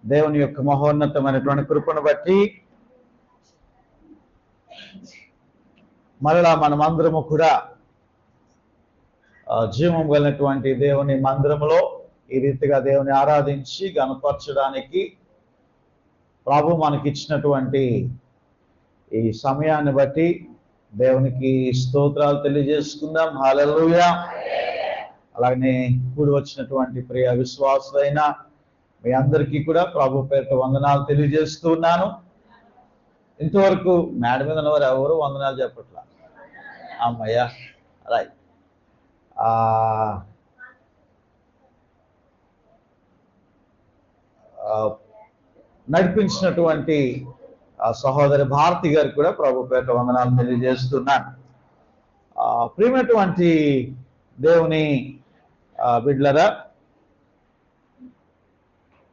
దేవుని యొక్క మహోన్నతమైనటువంటి కృపను బట్టి మరలా మనమందరము కూడా జీవం కలిగినటువంటి దేవుని మందిరములో ఈ రీతిగా దేవుని ఆరాధించి గణపరచడానికి ప్రభు మనకిచ్చినటువంటి ఈ సమయాన్ని బట్టి దేవునికి స్తోత్రాలు తెలియజేసుకుందాం. హల్లెలూయా. అలాగనే కూడి వచ్చినటువంటి ప్రియ విశ్వాసులైన మీ అందరికీ కూడా ప్రభు పేరిట వందనాలు తెలియజేస్తున్నాను. ఇంతవరకు మేడ మీద ఉన్నవారు ఎవరు వందనాలు చెప్పట్లా. అమ్మయ్యా, రైట్. నడిపించినటువంటి సహోదరి భారతి గారికి కూడా ప్రభు పేరిట వందనాలు తెలియజేస్తున్నాను. ప్రియమైనటువంటి దేవుని బిడ్డలారా,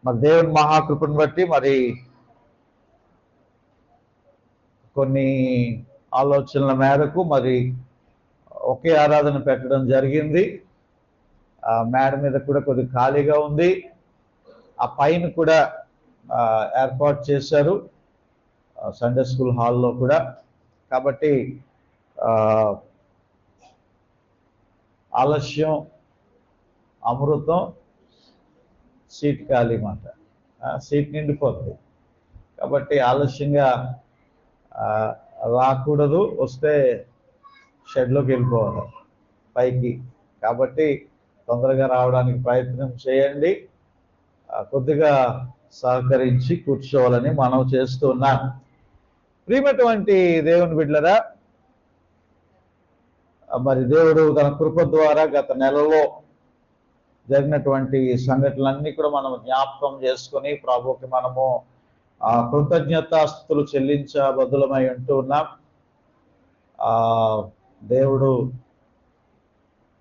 మరి దేవుని మహాకృపను బట్టి మరి కొన్ని ఆలోచనల మేరకు మరి ఒకే ఆరాధన పెట్టడం జరిగింది. మేడ మీద కూడా కొద్ది ఖాళీగా ఉంది. ఆ పైన కూడా ఏర్పాటు చేశారు సండే స్కూల్ హాల్లో కూడా. కాబట్టి ఆలస్యం అమృతం, సీట్ ఖాళీ మాట, సీట్ నిండిపోతుంది. కాబట్టి ఆలస్యంగా రాకూడదు, వస్తే షెడ్లోకి వెళ్ళిపోవాలి పైకి. కాబట్టి తొందరగా రావడానికి ప్రయత్నం చేయండి. కొద్దిగా సహకరించి కూర్చోవాలని మనం చేస్తున్నాను. ప్రియమైనటువంటి దేవుని బిడ్డలారా, మరి దేవుడు తన కృప ద్వారా గత నెలలో జరిగినటువంటి సంఘటనలన్నీ కూడా మనం జ్ఞాపకం చేసుకొని ప్రభువుకి మనము కృతజ్ఞతాస్తుతులు చెల్లించబద్దులమై ఉంటూ ఉన్నాం. దేవుడు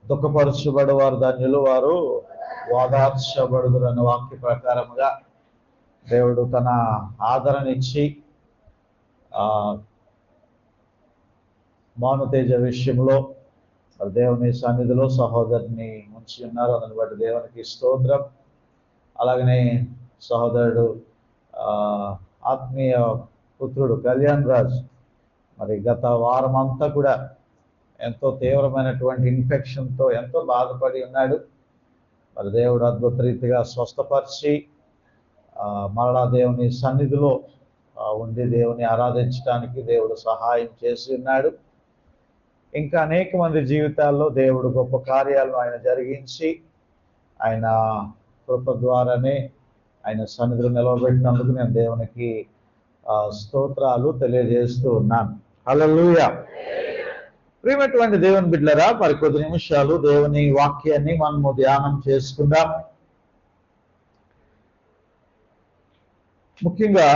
దుఃఖపరచబడు వారు ధన్యులు, వారు ఓదార్చబడుదురు అనే వాక్య ప్రకారముగా దేవుడు తన ఆదరణిచ్చి మౌనతేజ విషయంలో దేవుని సన్నిధిలో సహోదరుని ఉంచి ఉన్నారు. అందుని బట్టి దేవునికి స్తోత్రం. అలాగనే సహోదరుడు ఆత్మీయ పుత్రుడు కళ్యాణ్ రాజ్ మరి గత వారం అంతా కూడా ఎంతో తీవ్రమైనటువంటి ఇన్ఫెక్షన్తో ఎంతో బాధపడి ఉన్నాడు. మరి దేవుడు అద్భుత రీతిగా స్వస్థపరిచి మరలా దేవుని సన్నిధిలో ఉండి దేవుని ఆరాధించడానికి దేవుడు సహాయం చేసి ఉన్నాడు. ఇంకా అనేక మంది జీవితాల్లో దేవుడు గొప్ప కార్యాలను ఆయన జరిగించి ఆయన కృప ద్వారానే ఆయన సన్నిధిలో నిలవబెట్టినందుకు నేను దేవునికి స్తోత్రాలు తెలియజేస్తూ ఉన్నాను. హల్లెలూయా. ప్రియమైనటువంటి దేవుని బిడ్డలారా, మరి కొద్ది నిమిషాలు దేవుని వాక్యాన్ని మనము ధ్యానం చేసుకుందాం. ముఖ్యంగా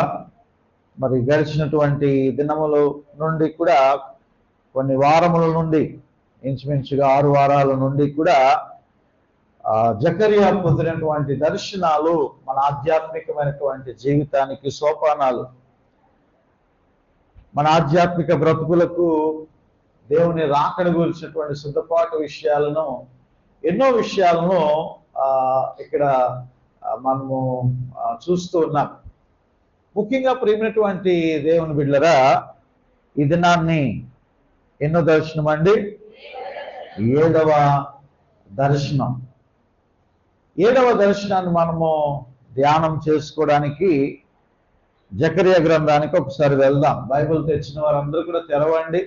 మరి గడిచినటువంటి దినముల నుండి కూడా కొన్ని వారముల నుండి ఇంచుమించుగా 6 వారాల నుండి కూడా జకరియా పొందినటువంటి దర్శనాలు మన ఆధ్యాత్మికమైనటువంటి జీవితానికి సోపానాలు, మన ఆధ్యాత్మిక బ్రతుకులకు దేవుని రాకడ గురించినటువంటి సిద్ధపాటు విషయాలను, ఎన్నో విషయాలను ఇక్కడ మనము చూస్తూ ఉన్నాం. ముఖ్యంగా ప్రియమైనటువంటి దేవుని బిడ్డలారా, ఈ దినాన్ని ఎన్నో దర్శనం అండి? 7వ దర్శనం. 7వ దర్శనాన్ని మనము ధ్యానం చేసుకోవడానికి జకరియా గ్రంథానికి ఒకసారి వెళ్దాం. బైబిల్ తెచ్చిన వారందరూ కూడా తెరవండి,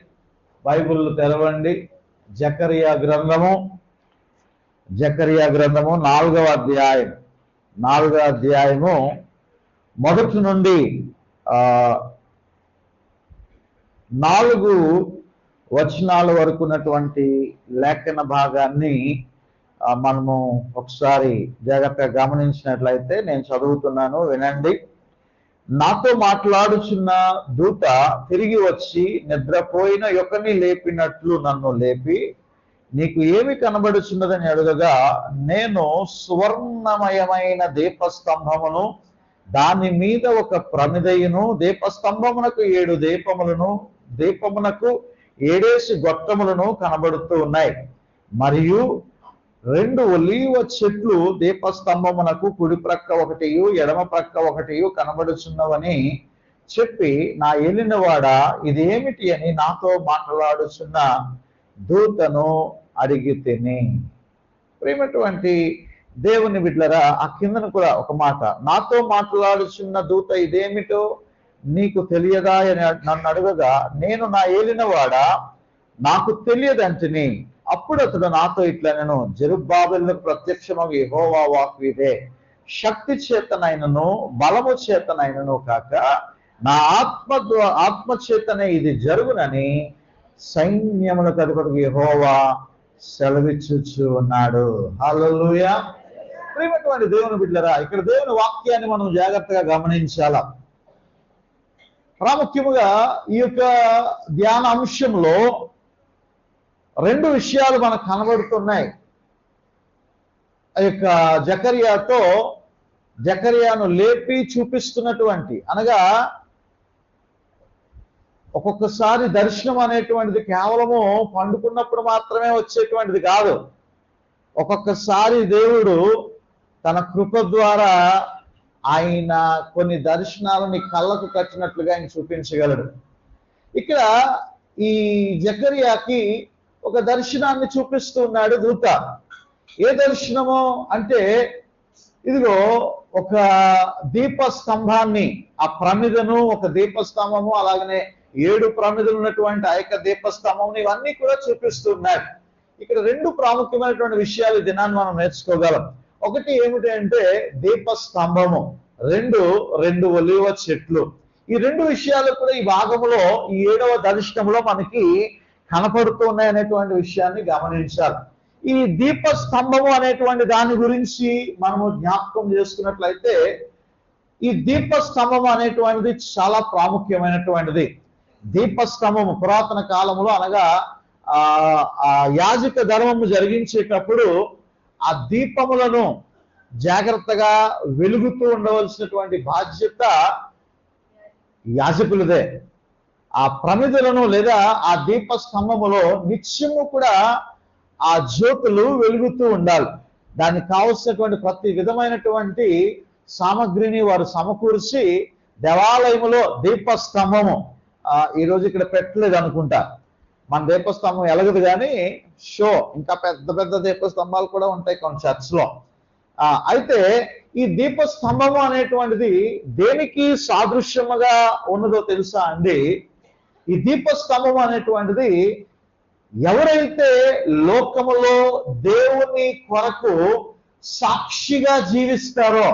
బైబిల్ తెరవండి. జకరియా గ్రంథము 4వ అధ్యాయం, 4వ అధ్యాయము 1 నుండి 4 వచనాల వరకు ఉన్నటువంటి లేఖన భాగాన్ని మనము ఒకసారి జాగ్రత్తగా గమనించినట్లయితే నేను చదువుతున్నాను, వినండి. నాతో మాట్లాడుచున్న దూత తిరిగి వచ్చి నిద్రపోయిన యొక్కని లేపినట్లు నన్ను లేపి, నీకు ఏమి కనబడుచున్నదని అడుగగా, నేను సువర్ణమయమైన దీపస్తంభమును, దాని మీద ఒక ప్రమిదయును, దీపస్తంభమునకు 7 దీపములను, దీపమునకు 7 గొట్టములను కనబడుతూ ఉన్నాయి. మరియు 2 ఒలీవ చెట్లు దీపస్తంభమునకు కుడి ప్రక్క ఒకటియు ఎడమ ప్రక్క ఒకటియు కనబడుచున్నవని చెప్పి, నా ఏలినవాడా ఇదేమిటి అని నాతో మాట్లాడుచున్న దూతను అడిగి తిని. ప్రేమటువంటి దేవుని బిడ్డలారా, ఆ కిందను కూడా ఒక మాట, నాతో మాట్లాడుచున్న దూత ఇదేమిటో నీకు తెలియదా అని నన్ను అడగగా, నేను నా ఏలినవాడా నాకు తెలియదంటిని. అప్పుడు అతడు నాతో ఇట్లా, నేను జెరుబ్బాబెలుకు ప్రత్యక్షమగు యెహోవా వాక్కు ఇదే, శక్తి చేతనైనను బలము చేతనైనను కాక నా ఆత్మ చేతనే ఇది జరుగునని సైన్యములకు అధిపతి యెహోవా సెలవిచ్చుచు ఉన్నాడు. హల్లెలూయా. ప్రియమైనటువంటి దేవుని బిడ్డలారా, ఇక్కడ దేవుని వాక్యాన్ని మనం జాగ్రత్తగా గమనించాలా. ప్రాముఖ్యముగా ఈ యొక్క ధ్యాన అంశంలో 2 విషయాలు మనకు కనబడుతున్నాయి. ఆ యొక్క జకర్యాను లేపి చూపిస్తున్నటువంటి, అనగా ఒక్కొక్కసారి దర్శనం అనేటువంటిది కేవలము పండుకున్నప్పుడు మాత్రమే వచ్చేటువంటిది కాదు. ఒక్కొక్కసారి దేవుడు తన కృప ద్వారా ఆయన కొన్ని దర్శనాలని కళ్ళకు కట్టినట్లుగా ఆయన చూపించగలడు. ఇక్కడ ఈ జకర్యాకి ఒక దర్శనాన్ని చూపిస్తూ ఉన్నాడు దూత. ఏ దర్శనము అంటే, ఇదిగో ఒక దీపస్తంభాన్ని, ఆ ప్రమిదను, ఒక దీపస్తంభము, అలాగనే 7 ప్రమిదలు ఉన్నటువంటి ఆ యొక్క దీపస్తంభం, ఇవన్నీ కూడా చూపిస్తున్నాడు. ఇక్కడ 2 ప్రాముఖ్యమైనటువంటి విషయాలు ఈ దినాన్ని మనం నేర్చుకోగలం. ఒకటి ఏమిటి అంటే దీపస్తంభము, 2 ఒలీవ చెట్లు. ఈ 2 విషయాలు కూడా ఈ భాగంలో, ఈ 7వ దర్శనంలో మనకి కనపడుతూ ఉన్నాయి అనేటువంటి విషయాన్ని గమనించాలి. ఈ దీపస్తంభము అనేటువంటి దాని గురించి మనము జ్ఞాపకం చేసుకున్నట్లయితే, ఈ దీపస్తంభం అనేటువంటిది చాలా ప్రాముఖ్యమైనటువంటిది. దీపస్తంభము పురాతన కాలంలో, అనగా ఆ యాజక ధర్మము జరిగించేటప్పుడు ఆ దీపములను జాగ్రత్తగా వెలుగుతూ ఉండవలసినటువంటి బాధ్యత యాజకులదే. ఆ ప్రమిదలను లేదా ఆ దీపస్తంభములో నిత్యము కూడా ఆ జ్యోతులు వెలుగుతూ ఉండాలి. దానికి కావలసినటువంటి ప్రతి విధమైనటువంటి సామగ్రిని వారు సమకూర్చి దేవాలయములో దీపస్తంభము, ఈరోజు ఇక్కడ పెట్టలేదు అనుకుంటా, మన దీపస్తంభం ఎలగదు కానీ ఇంకా పెద్ద పెద్ద దీపస్తంభాలు కూడా ఉంటాయి కొన్ని చర్చ్లో. అయితే ఈ దీపస్తంభము అనేటువంటిది దేనికి సాదృశ్యముగా ఉన్నదో తెలుసా అండి? ఈ దీపస్తంభం అనేటువంటిది ఎవరైతే లోకములో దేవుని కొరకు సాక్షిగా జీవిస్తారో,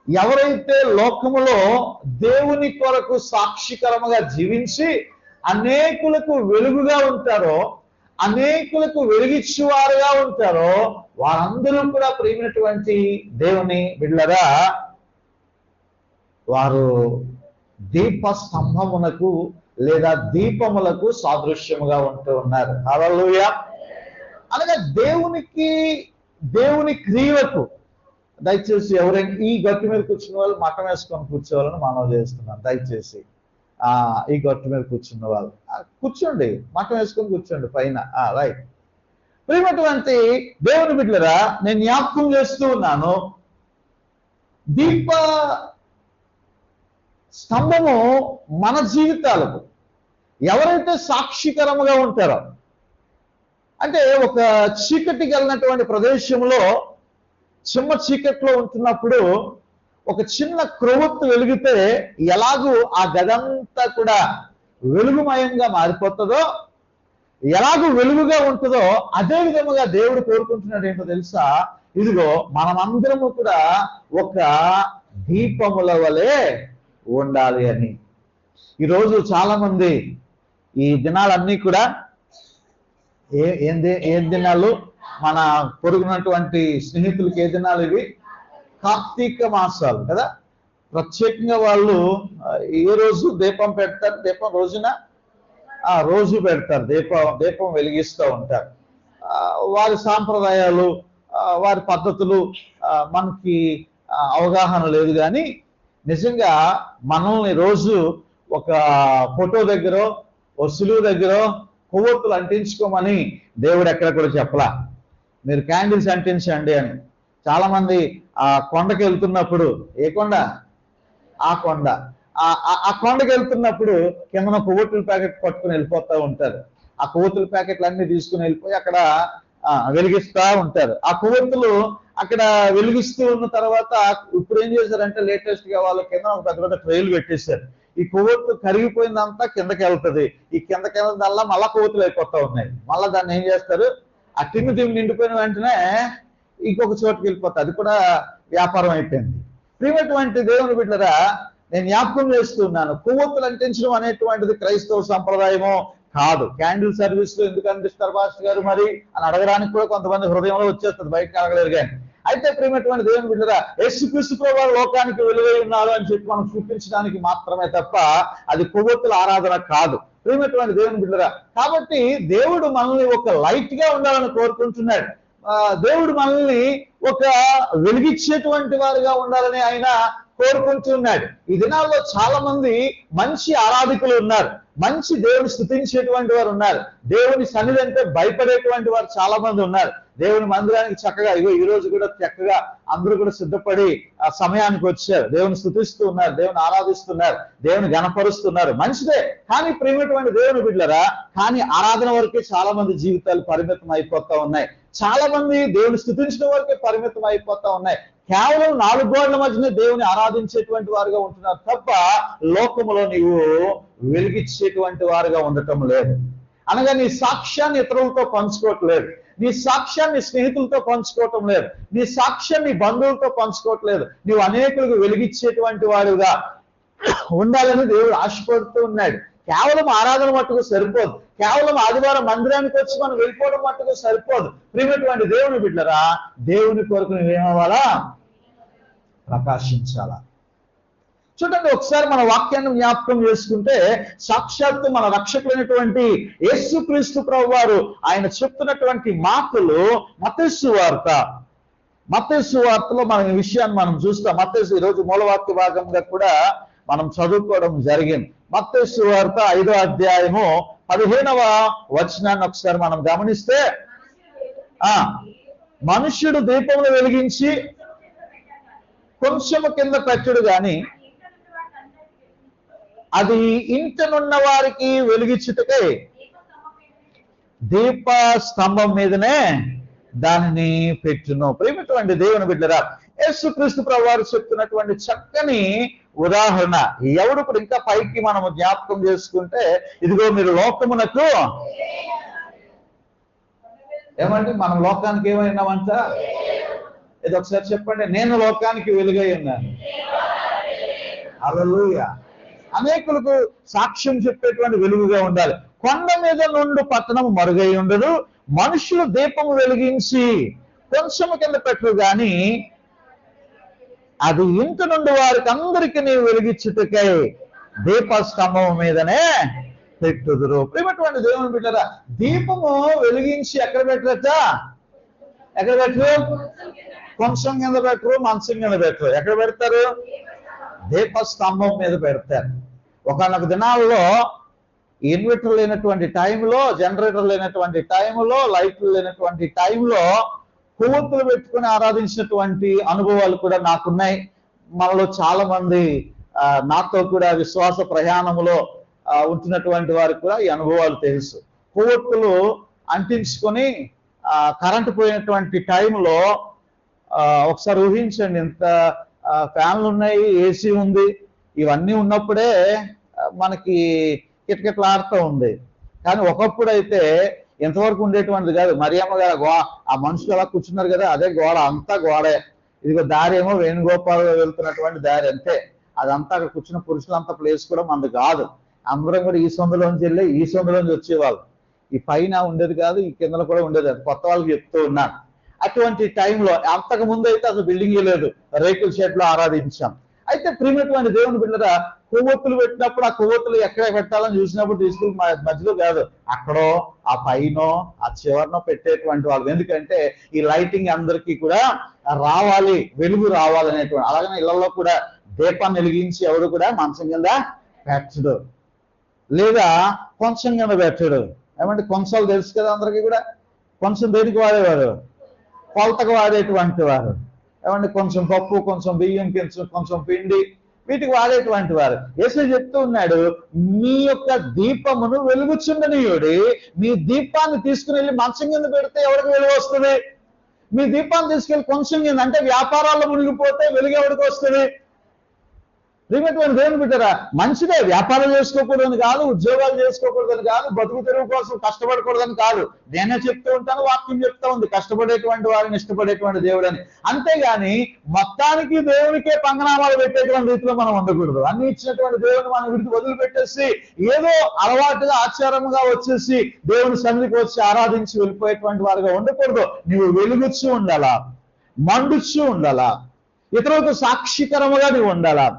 ఎవరైతే లోకములో దేవుని కొరకు సాక్షికరముగా జీవించి అనేకులకు వెలుగుగా ఉంటారో, అనేకులకు వెలిగించువారుగా ఉంటారో, వారందరూ కూడా ప్రియమైనటువంటి దేవుని బిడ్డలారా, వారు దీపస్తంభమునకు లేదా దీపములకు సాదృశ్యముగా ఉంటూ ఉన్నారు. హల్లెలూయా. అనగా దేవుని క్రియలకు, దయచేసి ఎవరైనా ఈ గట్టు మీద కూర్చున్న వాళ్ళు మఠం వేసుకొని కూర్చోవాలని మనం చేస్తున్నాం. దయచేసి ఈ గట్టు మీద కూర్చున్న వాళ్ళు కూర్చోండి, మఠం వేసుకొని కూర్చోండి పైన. రైట్. ప్రియమైనటువంటి దేవుని బిడ్డలారా, నేను జ్ఞాపకం చేస్తూ ఉన్నాను, దీప స్తంభము మన జీవితాలకు ఎవరైతే సాక్షికరముగా ఉంటారో, అంటే ఒక చీకటి కలిగినటువంటి ప్రదేశంలో చిమ్మ చీకట్లో ఉంటున్నప్పుడు ఒక చిన్న క్రొవ్వొత్తు వెలిగితే ఎలాగూ ఆ గదంతా కూడా వెలుగుమయంగా మారిపోతుందో, ఎలాగూ వెలుగుగా ఉంటుందో, అదే విధముగా దేవుడు కోరుకుంటున్నాడు ఏంటో తెలుసా? ఇదిగో మనమందరము కూడా ఒక దీపముల వలె ఉండాలి అని. ఈరోజు చాలా మంది ఈ దినాలన్నీ కూడా ఏ దినాలు, మన పొరుగునటువంటి స్నేహితులకి ఏ దినాలు ఇవి? కార్తీక మాసాలు కదా. ప్రత్యేకంగా వాళ్ళు ఏ రోజు దీపం పెడతారు? దీపం రోజున రోజు పెడతారు, దీపం వెలిగిస్తూ ఉంటారు. వారి సాంప్రదాయాలు, వారి పద్ధతులు మనకి అవగాహన లేదు. కానీ నిజంగా మనల్ని రోజు ఒక ఫోటో దగ్గర, ఓ సులువు దగ్గర కొవ్వొత్తులు అంటించుకోమని దేవుడు ఎక్కడ కూడా చెప్పలా. మీరు క్యాండిల్స్ అంటించండి అని. చాలా మంది ఆ కొండకి వెళ్తున్నప్పుడు, ఏ కొండ? ఆ కొండ. ఆ కొండకి వెళ్తున్నప్పుడు కిందన కొవ్వొత్తుల ప్యాకెట్ పట్టుకుని వెళ్ళిపోతూ ఉంటారు. ఆ కొవ్వొత్తుల ప్యాకెట్లు అన్ని తీసుకుని వెళ్ళిపోయి అక్కడ వెలిగిస్తూ ఉంటారు. ఆ కొవ్వొత్తులు అక్కడ వెలిగిస్తూ ఉన్న తర్వాత ఇప్పుడు ఏం చేశారంటే లేటెస్ట్ గా వాళ్ళ కింద ఒక పెద్ద పెద్ద ట్రైలు పెట్టేశారు. ఈ కొవ్వొత్తు కరిగిపోయిందంతా కిందకి వెళ్తుంది. ఈ కిందకి వెళ్ళదల్లా మళ్ళా కొవ్వొత్తులు అయిపోతా ఉన్నాయి. మళ్ళీ దాన్ని ఏం చేస్తారు, ఆ టిమ్మి నిండిపోయిన వెంటనే ఇంకొక చోటుకి వెళ్ళిపోతుంది. అది కూడా వ్యాపారం అయిపోయింది. ప్రియమైనటువంటి దేవుని బిడ్డలారా, నేను జ్ఞాపకం చేస్తున్నాను, కొవ్వొత్తులు అంటించడం అనేటువంటిది క్రైస్తవ సంప్రదాయమో కాదు. క్యాండిల్ సర్వీస్ లో ఎందుకు అందిస్తారు పాస్టర్ గారు మరి అని అడగడానికి కూడా కొంతమంది హృదయంలో వచ్చేస్తుంది, బయటకు అడగలేరు కానీ. అయితే ప్రియమైనటువంటి దేవుని బిడ్డలారా, యేసుక్రీస్తు ప్రభువు లోకానికి వెలుగై ఉన్నారు అని చెప్పి మనం చూపించడానికి మాత్రమే తప్ప అది కొవ్వొత్తుల ఆరాధన కాదు. ప్రియమైనటువంటి దేవుని బిడ్డలారా, కాబట్టి దేవుడు మనల్ని ఒక లైట్ గా ఉండాలని కోరుకుంటున్నాడు. దేవుడు మనల్ని ఒక వెలిగించేటువంటి వారుగా ఉండాలని ఆయన కోరుకుంటున్నాడు. ఈ దినాల్లో చాలా మంది మంచి ఆరాధకులు ఉన్నారు, మంచి దేవుని స్తుతించేటువంటి వారు ఉన్నారు, దేవుని సన్నిధి అంటే భయపడేటువంటి వారు చాలా మంది ఉన్నారు. దేవుని మందిరానికి చక్కగా ఈ రోజు కూడా చక్కగా అందరూ కూడా సిద్ధపడి ఆ సమయానికి వచ్చారు, దేవుని స్తుతిస్తూ ఉన్నారు, దేవుని ఆరాధిస్తున్నారు, దేవుని గణపరుస్తున్నారు. మంచిదే. కానీ ప్రియమైనటువంటి దేవుని బిడ్డలారా, కానీ ఆరాధన వరకే చాలా మంది జీవితాలు పరిమితం అయిపోతా ఉన్నాయి. చాలా మంది దేవుని స్తుతించడం వరకే పరిమితం అయిపోతా ఉన్నాయి. కేవలం 4 గోడల మధ్యనే దేవుని ఆరాధించేటువంటి వారుగా ఉంటున్నారు తప్ప లోకములో నీవు వెలిగించేటువంటి వారుగా ఉండటం లేదు. అనగా నీ సాక్ష్యాన్ని ఇతరులతో పంచుకోవట్లేదు, నీ సాక్ష్యాన్ని స్నేహితులతో పంచుకోవటం లేదు, నీ సాక్ష్యాన్ని బంధువులతో పంచుకోవట్లేదు. నీవు అనేకులకు వెలిగించేటువంటి వాడుగా ఉండాలని దేవుడు ఆశపడుతూ ఉన్నాడు. కేవలం ఆరాధన మట్టుకు సరిపోదు, కేవలం ఆదివారం మందిరానికి వచ్చి మనం వెళ్ళిపోవడం మట్టుకు సరిపోదు. ప్రియమైనటువంటి దేవుని బిడ్డలారా, దేవుని కొరకు నువ్వేమవ్వాలా? ప్రకాశించాలా. చూడండి, ఒకసారి మన వాక్యాన్ని జ్ఞాపకం చేసుకుంటే సాక్షాత్తు మన రక్షకులైనటువంటి యేసుక్రీస్తు ప్రభువారు ఆయన చెప్తున్నటువంటి మాటలు మత్తయి సువార్తలో మనం ఈ విషయాన్ని మనం చూస్తాం. మత్తయి ఈరోజు మూలవాక్య భాగంగా కూడా మనం చదువుకోవడం జరిగింది. మత్తయి సువార్త 5వ అధ్యాయము 15వ వచనాన్ని ఒకసారి మనం గమనిస్తే, మనుష్యుడు దీపములు వెలిగించి కొంచెము కింద పెట్టడు గాని అది ఇంటనున్న వారికి వెలిగించుటకై దీప స్తంభం మీదనే దానిని పెట్టును. ప్రియమైనటువంటి దేవుని బిడ్డలారా, యేసుక్రీస్తు ప్రభువారు చెప్తున్నటువంటి చక్కని ఉదాహరణ. ఎవడు ఇప్పుడు ఇంకా పైకి మనము జ్ఞాపకం చేసుకుంటే, ఇదిగో మీరు లోకమునకు ఏమండి, మనం లోకానికి ఏమైనామంట? ఇది ఒకసారి చెప్పండి, నేను లోకానికి వెలుగై ఉన్నాను. హల్లెలూయా. అనేకులకు సాక్ష్యం చెప్పేటువంటి వెలుగుగా ఉండాలి. కొండ మీద నుండి పట్టణం మరుగై ఉండదు, మనుషులు దీపము వెలిగించి కొంచెము కింద పెట్టరు గాని అది ఇంటి నుండి వారికి అందరికీ నీవు వెలిగించుటకై దీపస్తంభం మీదనే పెట్టుదురు. ప్రియమైనటువంటి దేవుని బిడ్డలారా, దీపము వెలిగించి ఎక్కడ పెట్టరట? ఎక్కడ పెట్టరు? కొంచెం కింద పెట్టరు, మంచం కింద పెట్టరు. ఎక్కడ పెడతారు? దీపస్తంభం మీద పెడతారు. ఒకనొక దినాల్లో ఇన్వర్టర్ లేనటువంటి టైంలో, జనరేటర్ లేనటువంటి టైంలో, లైట్లు లేనటువంటి టైంలో కొవ్వొత్తులు పెట్టుకుని ఆరాధించినటువంటి అనుభవాలు కూడా నాకున్నాయి. మనలో చాలా మంది నాతో కూడా విశ్వాస ప్రయాణంలో ఉంటున్నటువంటి వారికి కూడా ఈ అనుభవాలు తెలుసు. కొవ్వొత్తులు అంటించుకొని కరెంటు పోయినటువంటి టైంలో ఒకసారి ఊహించండి, ఇంత ఫ్యాన్లు ఉన్నాయి, ఏసీ ఉంది, ఇవన్నీ ఉన్నప్పుడే మనకి కిటకిటలాడుతూ ఉంది. కానీ ఒకప్పుడు అయితే ఎంతవరకు ఉండేటువంటిది కాదు. మరియమ్మ గారు ఆ మనుషులు అలా కూర్చున్నారు కదా, అదే గోడ, అంతా గోడే. ఇదిగో దారి ఏమో వేణుగోపాల్ వెళ్తున్నటువంటి దారి, అంతే. అదంతా అక్కడ కూర్చున్న పురుషులంతా ప్లేస్ కూడా మనది కాదు. అందరం కూడా ఈ సొందులోంచి వెళ్ళి ఈ సొందులోంచి వచ్చేవాళ్ళు. ఈ పైన ఉండేది కాదు, ఈ కిందలో కూడా ఉండేది. కొత్త వాళ్ళకి చెప్తూ ఉన్నాను. అటువంటి టైంలో, అంతకు ముందు అయితే అసలు బిల్డింగే లేదు, రేకుల షెడ్ లో ఆరాధించాం. అయితే ప్రియమైనటువంటి దేవుని బిడ్డలారా, కొవ్వొత్తులు పెట్టినప్పుడు ఆ కొవ్వొత్తులు ఎక్కడ పెట్టాలని చూసినప్పుడు తీసుకుని మధ్యలో కాదు, అక్కడో ఆ పైనో ఆ చివరినో పెట్టేటువంటి వాళ్ళు. ఎందుకంటే ఈ లైటింగ్ అందరికీ కూడా రావాలి, వెలుగు రావాలనేటువంటి. అలాగనే ఇళ్లలో కూడా దీపాన్ని వెలిగించి ఎవడు కూడా మంచం కింద పెట్టడు, లేదా కొంచెం కింద పెట్టడు. ఏమంటే కొంచెం తెలుసు కదా అందరికీ కూడా. కొంచెం దేనికి వాడేవారు? కొలతకు వాడేటువంటి వారు. ఏమంటే కొంచెం పప్పు, కొంచెం బియ్యం, కొంచెం పిండి, వీటికి వాడేటువంటి వారు. యేసు చెప్తూ ఉన్నాడు, మీ యొక్క దీపమును వెలుగుచుండనీయుడి. మీ దీపాన్ని తీసుకుని వెళ్ళి మంచం కింద పెడితే ఎవరికి వెలుగు వస్తుంది? మీ దీపాన్ని తీసుకెళ్ళి కొంచెం కింద, అంటే వ్యాపారాల్లో మునిగిపోతే వెలుగు ఎవరికి వస్తుంది? ప్రియమైనటువంటి దేవుని బిడ్డరా, మంచిదే, వ్యాపారం చేసుకోకూడదని కాదు, ఉద్యోగాలు చేసుకోకూడదని కాదు, బతుకు తెరువు కోసం కష్టపడకూడదని కాదు. నేనే చెప్తూ ఉంటాను, వాక్యం చెప్తా ఉంది, కష్టపడేటువంటి వారిని ఇష్టపడేటువంటి దేవుడు అని. అంతేగాని మొత్తానికి దేవునికే పంగనామాలు పెట్టేటువంటి రీతిలో మనం ఉండకూడదు. అన్ని ఇచ్చినటువంటి దేవుని మనం వదిలిపెట్టేసి ఏదో అలవాటుగా ఆచారంగా వచ్చేసి దేవుని సన్నిధికి వచ్చి ఆరాధించి వెళ్ళిపోయేటువంటి వారుగా ఉండకూడదు. నువ్వు వెలుగుచ్చు ఉండాలా, మండుచ్చు ఉండాలా, ఇతరులకు సాక్షికరముగా నువ్వు ఉండాలా.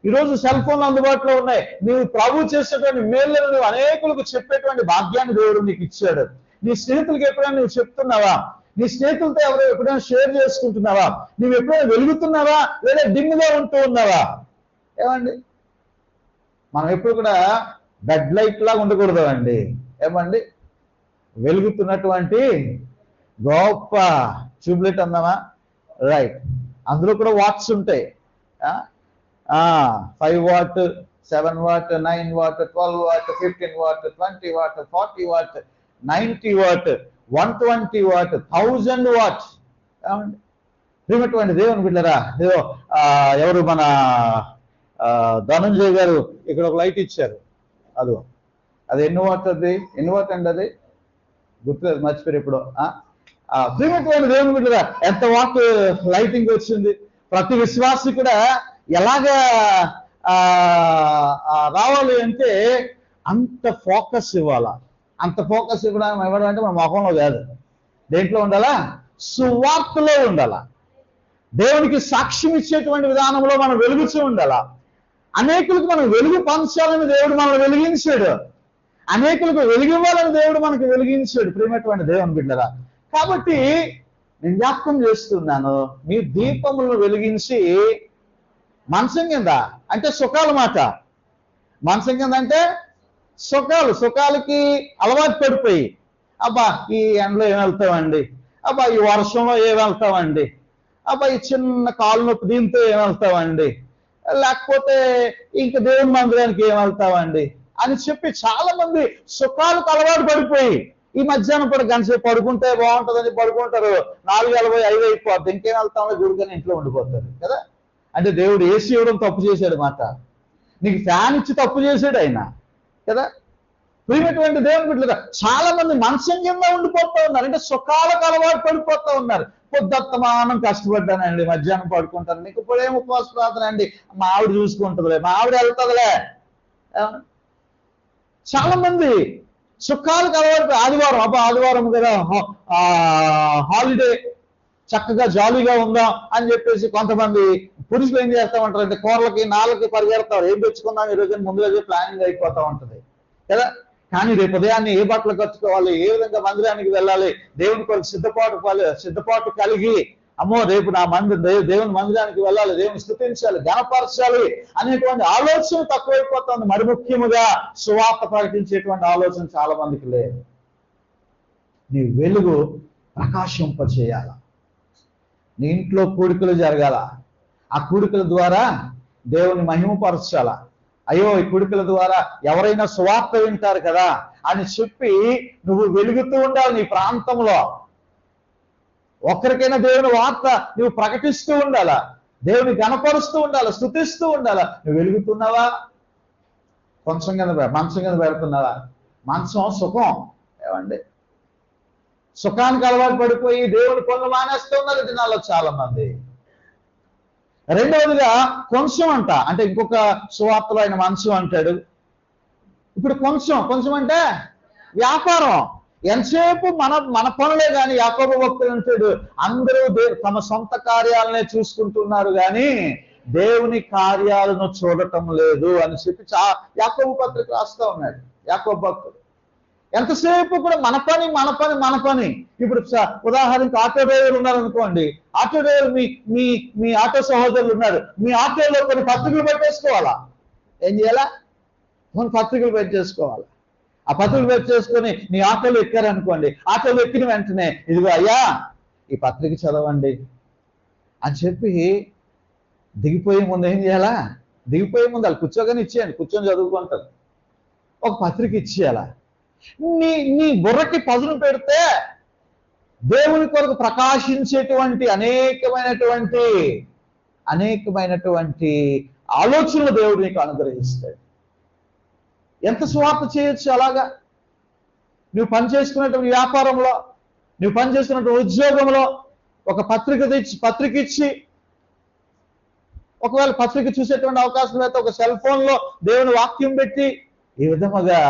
ఈరోజు సెల్ ఫోన్లు అందుబాటులో ఉన్నాయి. నీవు ప్రభు చేసేటువంటి మేలులను నువ్వు అనేకులకు చెప్పేటువంటి భాగ్యాన్ని దేవుడు నీకు ఇచ్చాడు. నీ స్నేహితులకు ఎప్పుడైనా నువ్వు చెప్తున్నావా? నీ స్నేహితులతో ఎవరో ఎప్పుడైనా షేర్ చేసుకుంటున్నావా? నువ్వు ఎప్పుడైనా వెలుగుతున్నావా లేదా డిమ్గా ఉంటూ ఉన్నావా? ఏమండి, మనం ఎప్పుడు కూడా బెడ్ లైట్ లాగా ఉండకూడదు అండి. ఏమండి, వెలుగుతున్నటువంటి గొప్ప ట్యూబ్లైట్ అందామా? రైట్, అందులో కూడా వాట్స్ ఉంటాయి. 5 what, 7 what, 9 what, 12 what, 15 what, 20 what, 40 what, 90 what, 120 what, 1000 what. ప్రియమైనటువంటి దేవుని బిడ్డలారా, ఏదో ఎవరు మన ధనంజయ్ గారు ఇక్కడ ఒక లైట్ ఇచ్చారు. అది ఎన్ని వాట్? ఎన్ని వాట్ అండి? అది గుర్తులేదు, మర్చిపోయారు ఇప్పుడు. ప్రియమైనటువంటి దేవుని బిడ్డలారా, ఎంత వాట్ లైటింగ్ వచ్చింది. ప్రతి విశ్వాసి కూడా ఎలాగా రావాలి అంటే అంత ఫోకస్ ఇవ్వాలా. అంత ఫోకస్ ఇవ్వడం అంటే మన మొహంలో కాదు, దేంట్లో ఉండాలా? సువార్తలో ఉండాలా. దేవునికి సాక్ష్యం ఇచ్చేటువంటి విధానంలో మనం వెలుగుతూ ఉండాలా. అనేకులకు మనం వెలుగు పంచాలని దేవుడు మనల్ని వెలిగించాడు. అనేకులకు వెలిగివ్వాలని దేవుడు మనకు వెలిగించాడు. ప్రియమైనటువంటి దేవుని బిడ్డరా, కాబట్టి నేను జ్ఞాపకం చేస్తున్నాను, మీ దీపములను వెలిగించి మంచం కింద, అంటే సుఖాల మాట. మంచం కింద అంటే సుఖాలకి అలవాటు పడిపోయి, అబ్బా ఈ ఎండలో ఏం వెళ్తామండి, అబ్బా ఈ వర్షంలో ఏం వెళ్తామండి, అబ్బా ఈ చిన్న కాలు నొప్పి దీంతో ఏం వెళ్తామండి, లేకపోతే ఇంక దేవుని మందిరానికి ఏం వెళ్తామండి అని చెప్పి చాలా మంది సుఖాలకు అలవాటు పడిపోయి ఈ మధ్యాహ్నం కూడా గంటసేపు పడుకుంటే బాగుంటుందని పడుకుంటారు. 4:40, 5 అయిపోద్ది, ఇంకేం వెళ్తామో గుడికని ఇంట్లో ఉండిపోతారు కదా. అంటే దేవుడు ఏసీ ఇవ్వడం తప్పు చేశాడు మాట, నీకు ఫ్యాన్ ఇచ్చి తప్పు చేశాడు ఆయన కదా. ప్రియమైనటువంటి దేవుని బిడ్డలారా, చాలా మంది మంచం కింద ఉండిపోతూ ఉన్నారు. అంటే సుఖాలకు అలవాటు పడిపోతూ ఉన్నారు. పొద్దుత్తమానం కష్టపడ్డానండి, మధ్యాహ్నం పడుకుంటాను, నీకు ఇప్పుడేం ఉపవాస ప్రార్థన అండి, మా ఆవిడ చూసుకుంటుందిలే, మా ఆవిడ వెళ్తుందిలే. చాలా మంది సుఖాలకు అలవాటు, ఆదివారం కదా హాలిడే, చక్కగా జాలీగా ఉందాం అని చెప్పేసి కొంతమంది పురుషులు ఏం చేస్తా ఉంటారు అంటే కూరలకి 4కి పరిగెడతారు, ఏం తెచ్చుకుందాం ఈ రోజు ముందుగా ప్లానింగ్ అయిపోతూ ఉంటుంది కదా. కానీ రేపు ఉదయాన్నే ఏ బట్టలు కట్టుకోవాలి, ఏ విధంగా మందిరానికి వెళ్ళాలి, దేవుని కొరకు సిద్ధపాటు కలిగి, అమ్మో రేపు నా దేవుని మందిరానికి వెళ్ళాలి, దేవుని స్తుతించాలి, గణపరచాలి అనేటువంటి ఆలోచన తక్కువైపోతుంది. మరి ముఖ్యముగా సువార్త ప్రకటించేటువంటి ఆలోచన చాలా మందికి లేదు. నీ వెలుగు ప్రకాశింపచేయాల, నీ ఇంట్లో కూడికలు జరగాల, ఆ కూడికల ద్వారా దేవుని మహిమపరచాల. అయ్యో ఈ కూడికల ద్వారా ఎవరైనా సువార్త వింటారు కదా అని చెప్పి నువ్వు వెలుగుతూ ఉండాలి. నీ ప్రాంతంలో ఒక్కరికైనా దేవుని వార్త నువ్వు ప్రకటిస్తూ ఉండాలా, దేవుని గణపరుస్తూ ఉండాలా, స్తుతిస్తూ ఉండాలా. నువ్వు వెలుగుతున్నావా? మంచం కింద పెడుతున్నావా? మంచం సుఖం. ఏమండి, సుఖానికి అలవాటు పడిపోయి దేవుని పనులు మానేస్తూ ఉన్నారు దినాల్లో చాలా మంది. రెండవదిగా కొంచెం అంటే ఇంకొక సువార్తలో ఆయన మంచం అంటాడు. ఇప్పుడు కొంచెం అంటే వ్యాపారం. ఎంతసేపు మన పనులే కానీ యాకోబు భక్తులు అంటాడు, అందరూ తమ సొంత కార్యాలనే చూసుకుంటున్నారు కానీ దేవుని కార్యాలను చూడటం లేదు అని చెప్పి యాకోబు పత్రిక రాస్తా ఉన్నాడు యాకోబు భక్తుడు. ఎంతసేపు కూడా మన పని. ఇప్పుడు ఉదాహరణకు ఆటో డ్రైవర్ ఉన్నారనుకోండి, ఆటో డ్రైవర్ మీ ఆటో సహోదరులు ఉన్నారు, మీ ఆటోలో కొన్ని పత్రికలు పెట్టేసుకోవాలా. ఏం చేయాలా? కొన్ని పత్రికలు పెట్టేసుకోవాలి. ఆ పత్రికలు పెట్టేసుకొని నీ ఆటోలో ఎక్కారనుకోండి, ఆటోలో ఎక్కిన వెంటనే ఇదిగో అయ్యా ఈ పత్రిక చదవండి అని చెప్పి దిగిపోయే ముందు ఏం చేయాలా? దిగిపోయే ముందు వాళ్ళు కూర్చోగానే ఇచ్చేయండి, కూర్చొని చదువుకుంటారు. ఒక పత్రిక ఇచ్చేయాలా? నీ బుర్రకి పదును పెడితే దేవుని కొరకు ప్రకాశించేటువంటి అనేకమైనటువంటి ఆలోచనలు దేవుడు నీకు అనుగ్రహిస్తాడు. ఎంత స్వార్థ చేయొచ్చు అలాగా? నువ్వు పనిచేసుకున్నటువంటి వ్యాపారంలో, నువ్వు పనిచేస్తున్నటువంటి ఉద్యోగంలో ఒక పత్రిక ఇచ్చి, ఒకవేళ పత్రిక చూసేటువంటి అవకాశం అయితే ఒక సెల్ ఫోన్లో దేవుని వాక్యం పెట్టి, ఈ విధముగా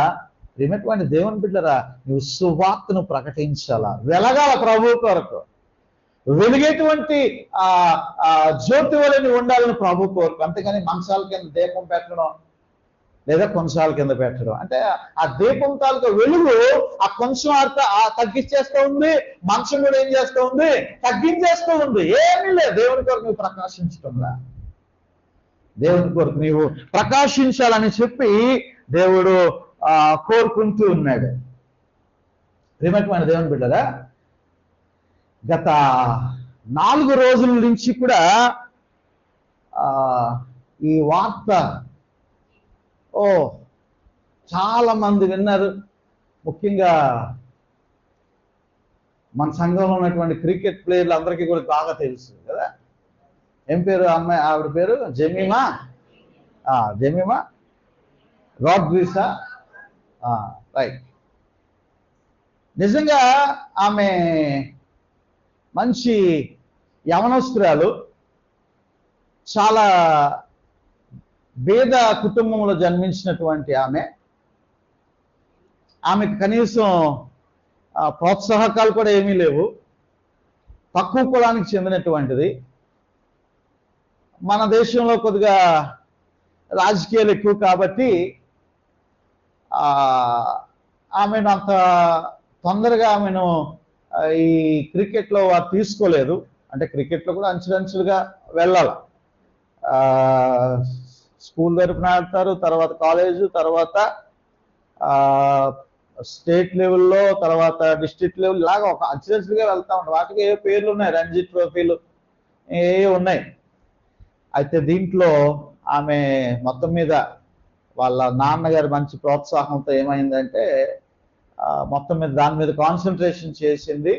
ప్రియమైనటువంటి దేవుని బిడ్డలారా, నువ్వు సువార్తను ప్రకటించాలా, వెలగాల ప్రభు కొరకు, వెలిగేటువంటి జ్యోతి వలె నువ్వు ఉండాలని ప్రభు కొరకు. అంతేగాని మంచాల కింద దీపం పెట్టడం లేదా కొంచాల కింద పెట్టడం అంటే ఆ దీపం తాలూకా వెలుగు ఆ కొంచెం తగ్గించేస్తూ ఉంది, మంచం కూడా ఏం చేస్తూ ఉంది? తగ్గించేస్తూ ఉంది. ఏమీ లేదు, దేవుని కొరకు నువ్వు ప్రకాశించడంలా, దేవుని కొరకు నీవు ప్రకాశించాలని చెప్పి దేవుడు కోరుకుంటూ ఉన్నాడు. ప్రియమైన దేవుని బిడ్డరా, గత 4 రోజుల నుంచి కూడా ఈ వార్త చాలా మంది విన్నారు. ముఖ్యంగా మన సంఘంలో ఉన్నటువంటి క్రికెట్ ప్లేయర్లు అందరికీ కూడా బాగా తెలుసు కదా. ఏం పేరు ఆవిడ పేరు? జెమిమా రాడ్రిగ్స్. రైట్. నిజంగా ఆమె మంచి యవనస్తురాలు, చాలా పేద కుటుంబంలో జన్మించినటువంటి ఆమెకు కనీసం ప్రోత్సాహకాలు కూడా ఏమీ లేవు. తక్కువ కులానికి చెందినటువంటిది. మన దేశంలో కొద్దిగా రాజకీయాలు ఎక్కువ కాబట్టి ఆమెను అంత తొందరగా ఆమెను ఈ క్రికెట్లో వారు తీసుకోలేదు. అంటే క్రికెట్లో కూడా అంచులంచులుగా వెళ్ళాలి. స్కూల్ తరపున ఆడతారు, తర్వాత కాలేజు, తర్వాత స్టేట్ లెవెల్లో, తర్వాత డిస్ట్రిక్ట్ లెవెల్, లాగా ఒక అంచులంచులుగా వెళ్తా ఉంటారు. వాటికి ఏ పేర్లు ఉన్నాయి, రంజీ ట్రోఫీలు ఏ ఉన్నాయి. అయితే దీంట్లో ఆమె మొత్తం మీద వాళ్ళ నాన్నగారి మంచి ప్రోత్సాహంతో ఏమైందంటే మొత్తం మీద దాని మీద కాన్సన్ట్రేషన్ చేసింది,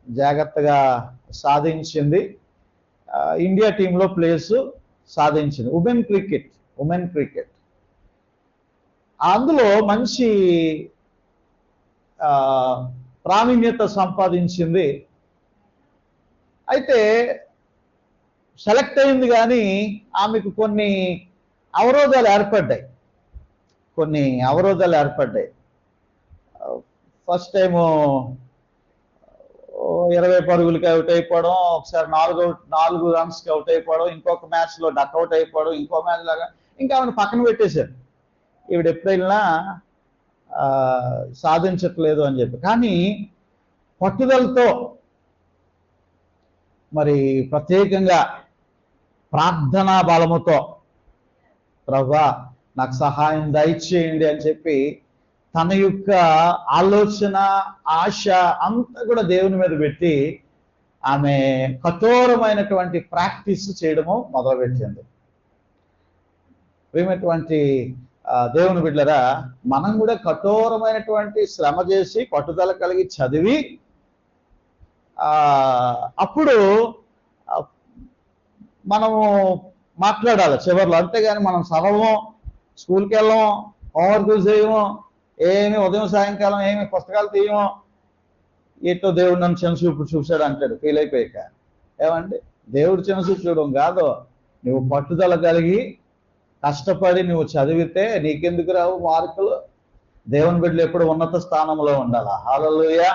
జాగ్రత్తగా సాధించింది. ఇండియా టీంలో ప్లేసు సాధించింది. ఉమెన్ క్రికెట్ అందులో మంచి ప్రావీణ్యత సంపాదించింది. అయితే సెలెక్ట్ అయింది, కానీ ఆమెకు కొన్ని అవరోధాలు ఏర్పడ్డాయి. ఫస్ట్ టైము 20 పరుగులకి అవుట్ అయిపోవడం, ఒకసారి 4 రన్స్కి అవుట్ అయిపోవడం, ఇంకొక మ్యాచ్లో డక్అవుట్ అయిపోవడం, ఇంకో మ్యాచ్ లాగా ఇంకా ఆమెను పక్కన పెట్టేశారు. ఈవిడ ఎప్పుడైనా సాధించట్లేదు అని చెప్పి. కానీ పట్టుదలతో, మరి ప్రత్యేకంగా ప్రార్థనా బలముతో, ప్రభువా నాకు సహాయం దయచేయండి అని చెప్పి తన యొక్క ఆలోచన, ఆశ అంతా కూడా దేవుని మీద పెట్టి ఆమె కఠోరమైనటువంటి ప్రాక్టీస్ చేయడము మొదలుపెట్టింది. ప్రియమైనటువంటి దేవుని బిడ్డలారా, మనం కూడా కఠోరమైనటువంటి శ్రమ చేసి పట్టుదల కలిగి చదివి అప్పుడు మనము మాట్లాడాలి చివరిలో. అంతేగాని మనం చదవము, స్కూల్కి వెళ్ళము, హోంవర్క్ చేయము, ఏమి ఉదయం సాయంకాలం ఏమి పుస్తకాలు తీయము, ఏటో దేవుడు నన్ను చిన్నచూపు చూశాడు అంటాడు ఫీల్ అయిపోయాక. ఏమండి, దేవుడు చిన్నచూపు చూడడం కాదు, నువ్వు పట్టుదల కలిగి కష్టపడి నువ్వు చదివితే నీకెందుకు రావు మార్కులు? దేవుని బిడ్డలు ఎప్పుడు ఉన్నత స్థానంలో ఉండాలా. హల్లెలూయా.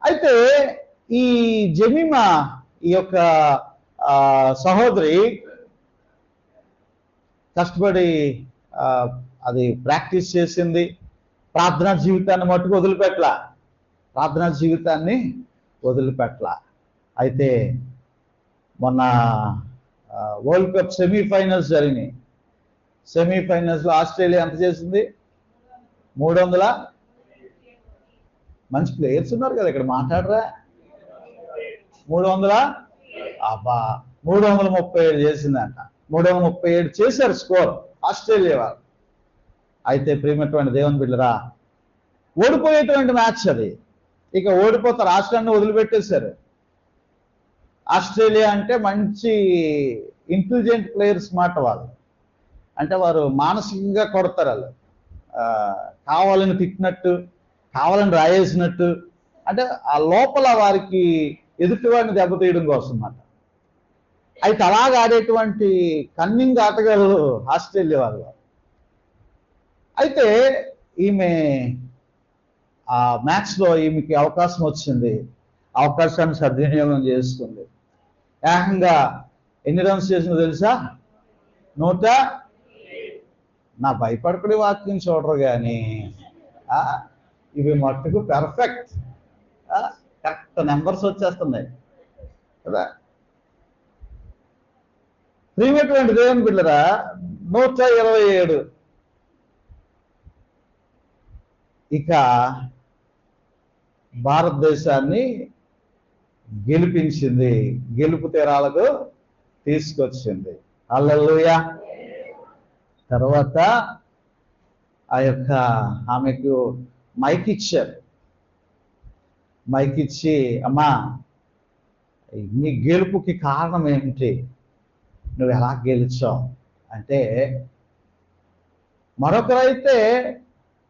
అయితే ఈ జెమిమా, ఈ యొక్క సహోదరి కష్టపడి అది ప్రాక్టీస్ చేసింది. ప్రార్థనా జీవితాన్ని మట్టుకు వదిలిపెట్టలా. అయితే మొన్న వరల్డ్ కప్ సెమీఫైనల్స్ జరిగినాయి. సెమీఫైనల్స్లో ఆస్ట్రేలియా ఎంత చేసింది? మంచి ప్లేయర్స్ ఉన్నారు కదా ఇక్కడ, మాట్లాడరా. 300 అబ్బా 337 చేసిందంట. 337 చేశారు స్కోర్ ఆస్ట్రేలియా వాళ్ళు. అయితే ప్రియమైనటువంటి దేవుని బిడ్డరా, ఓడిపోయేటువంటి మ్యాచ్ అది. ఇక ఓడిపోతారు, ఆస్ట్రేలియాని వదిలిపెట్టేశారు. ఆస్ట్రేలియా అంటే మంచి ఇంటెలిజెంట్ ప్లేయర్స్ మాట వాళ్ళు. అంటే వారు మానసికంగా కొడతారు. వాళ్ళు కావాలని తిట్టినట్టు, కావాలని రాయేసినట్టు, అంటే ఆ లోపల వారికి ఎదుటివాడిని దెబ్బతీయడం కోసం అన్నమాట. అయితే అలాగా ఆడేటువంటి కన్నింగ్ ఆటగాళ్ళు ఆస్ట్రేలియా వాళ్ళు. అయితే ఈమె ఆ మ్యాచ్లో ఈమెకి అవకాశం వచ్చింది, అవకాశాన్ని సద్వినియోగం చేసుకుంది. ఏకంగా ఎన్ని రన్స్ చేసిందో తెలుసా? 100. నా భయపడకుడి వాక్యం చూడరు కానీ ఇవి మట్టుకు పెర్ఫెక్ట్, కరెక్ట్ నెంబర్స్ వచ్చేస్తున్నాయి కదా. ప్రియమైనటువంటి దేవుని బిడ్డరా, 127 ఇక భారతదేశాన్ని గెలిపించింది, గెలుపు తీరాలకు తీసుకొచ్చింది. హల్లెలూయా. తర్వాత ఆ యొక్క ఆమెకు మైక్ ఇచ్చారు. మైక్ ఇచ్చి, అమ్మా నీ గెలుపుకి కారణం ఏమిటి, నువ్వు ఎలా గెలిచావు అంటే, మరొకరైతే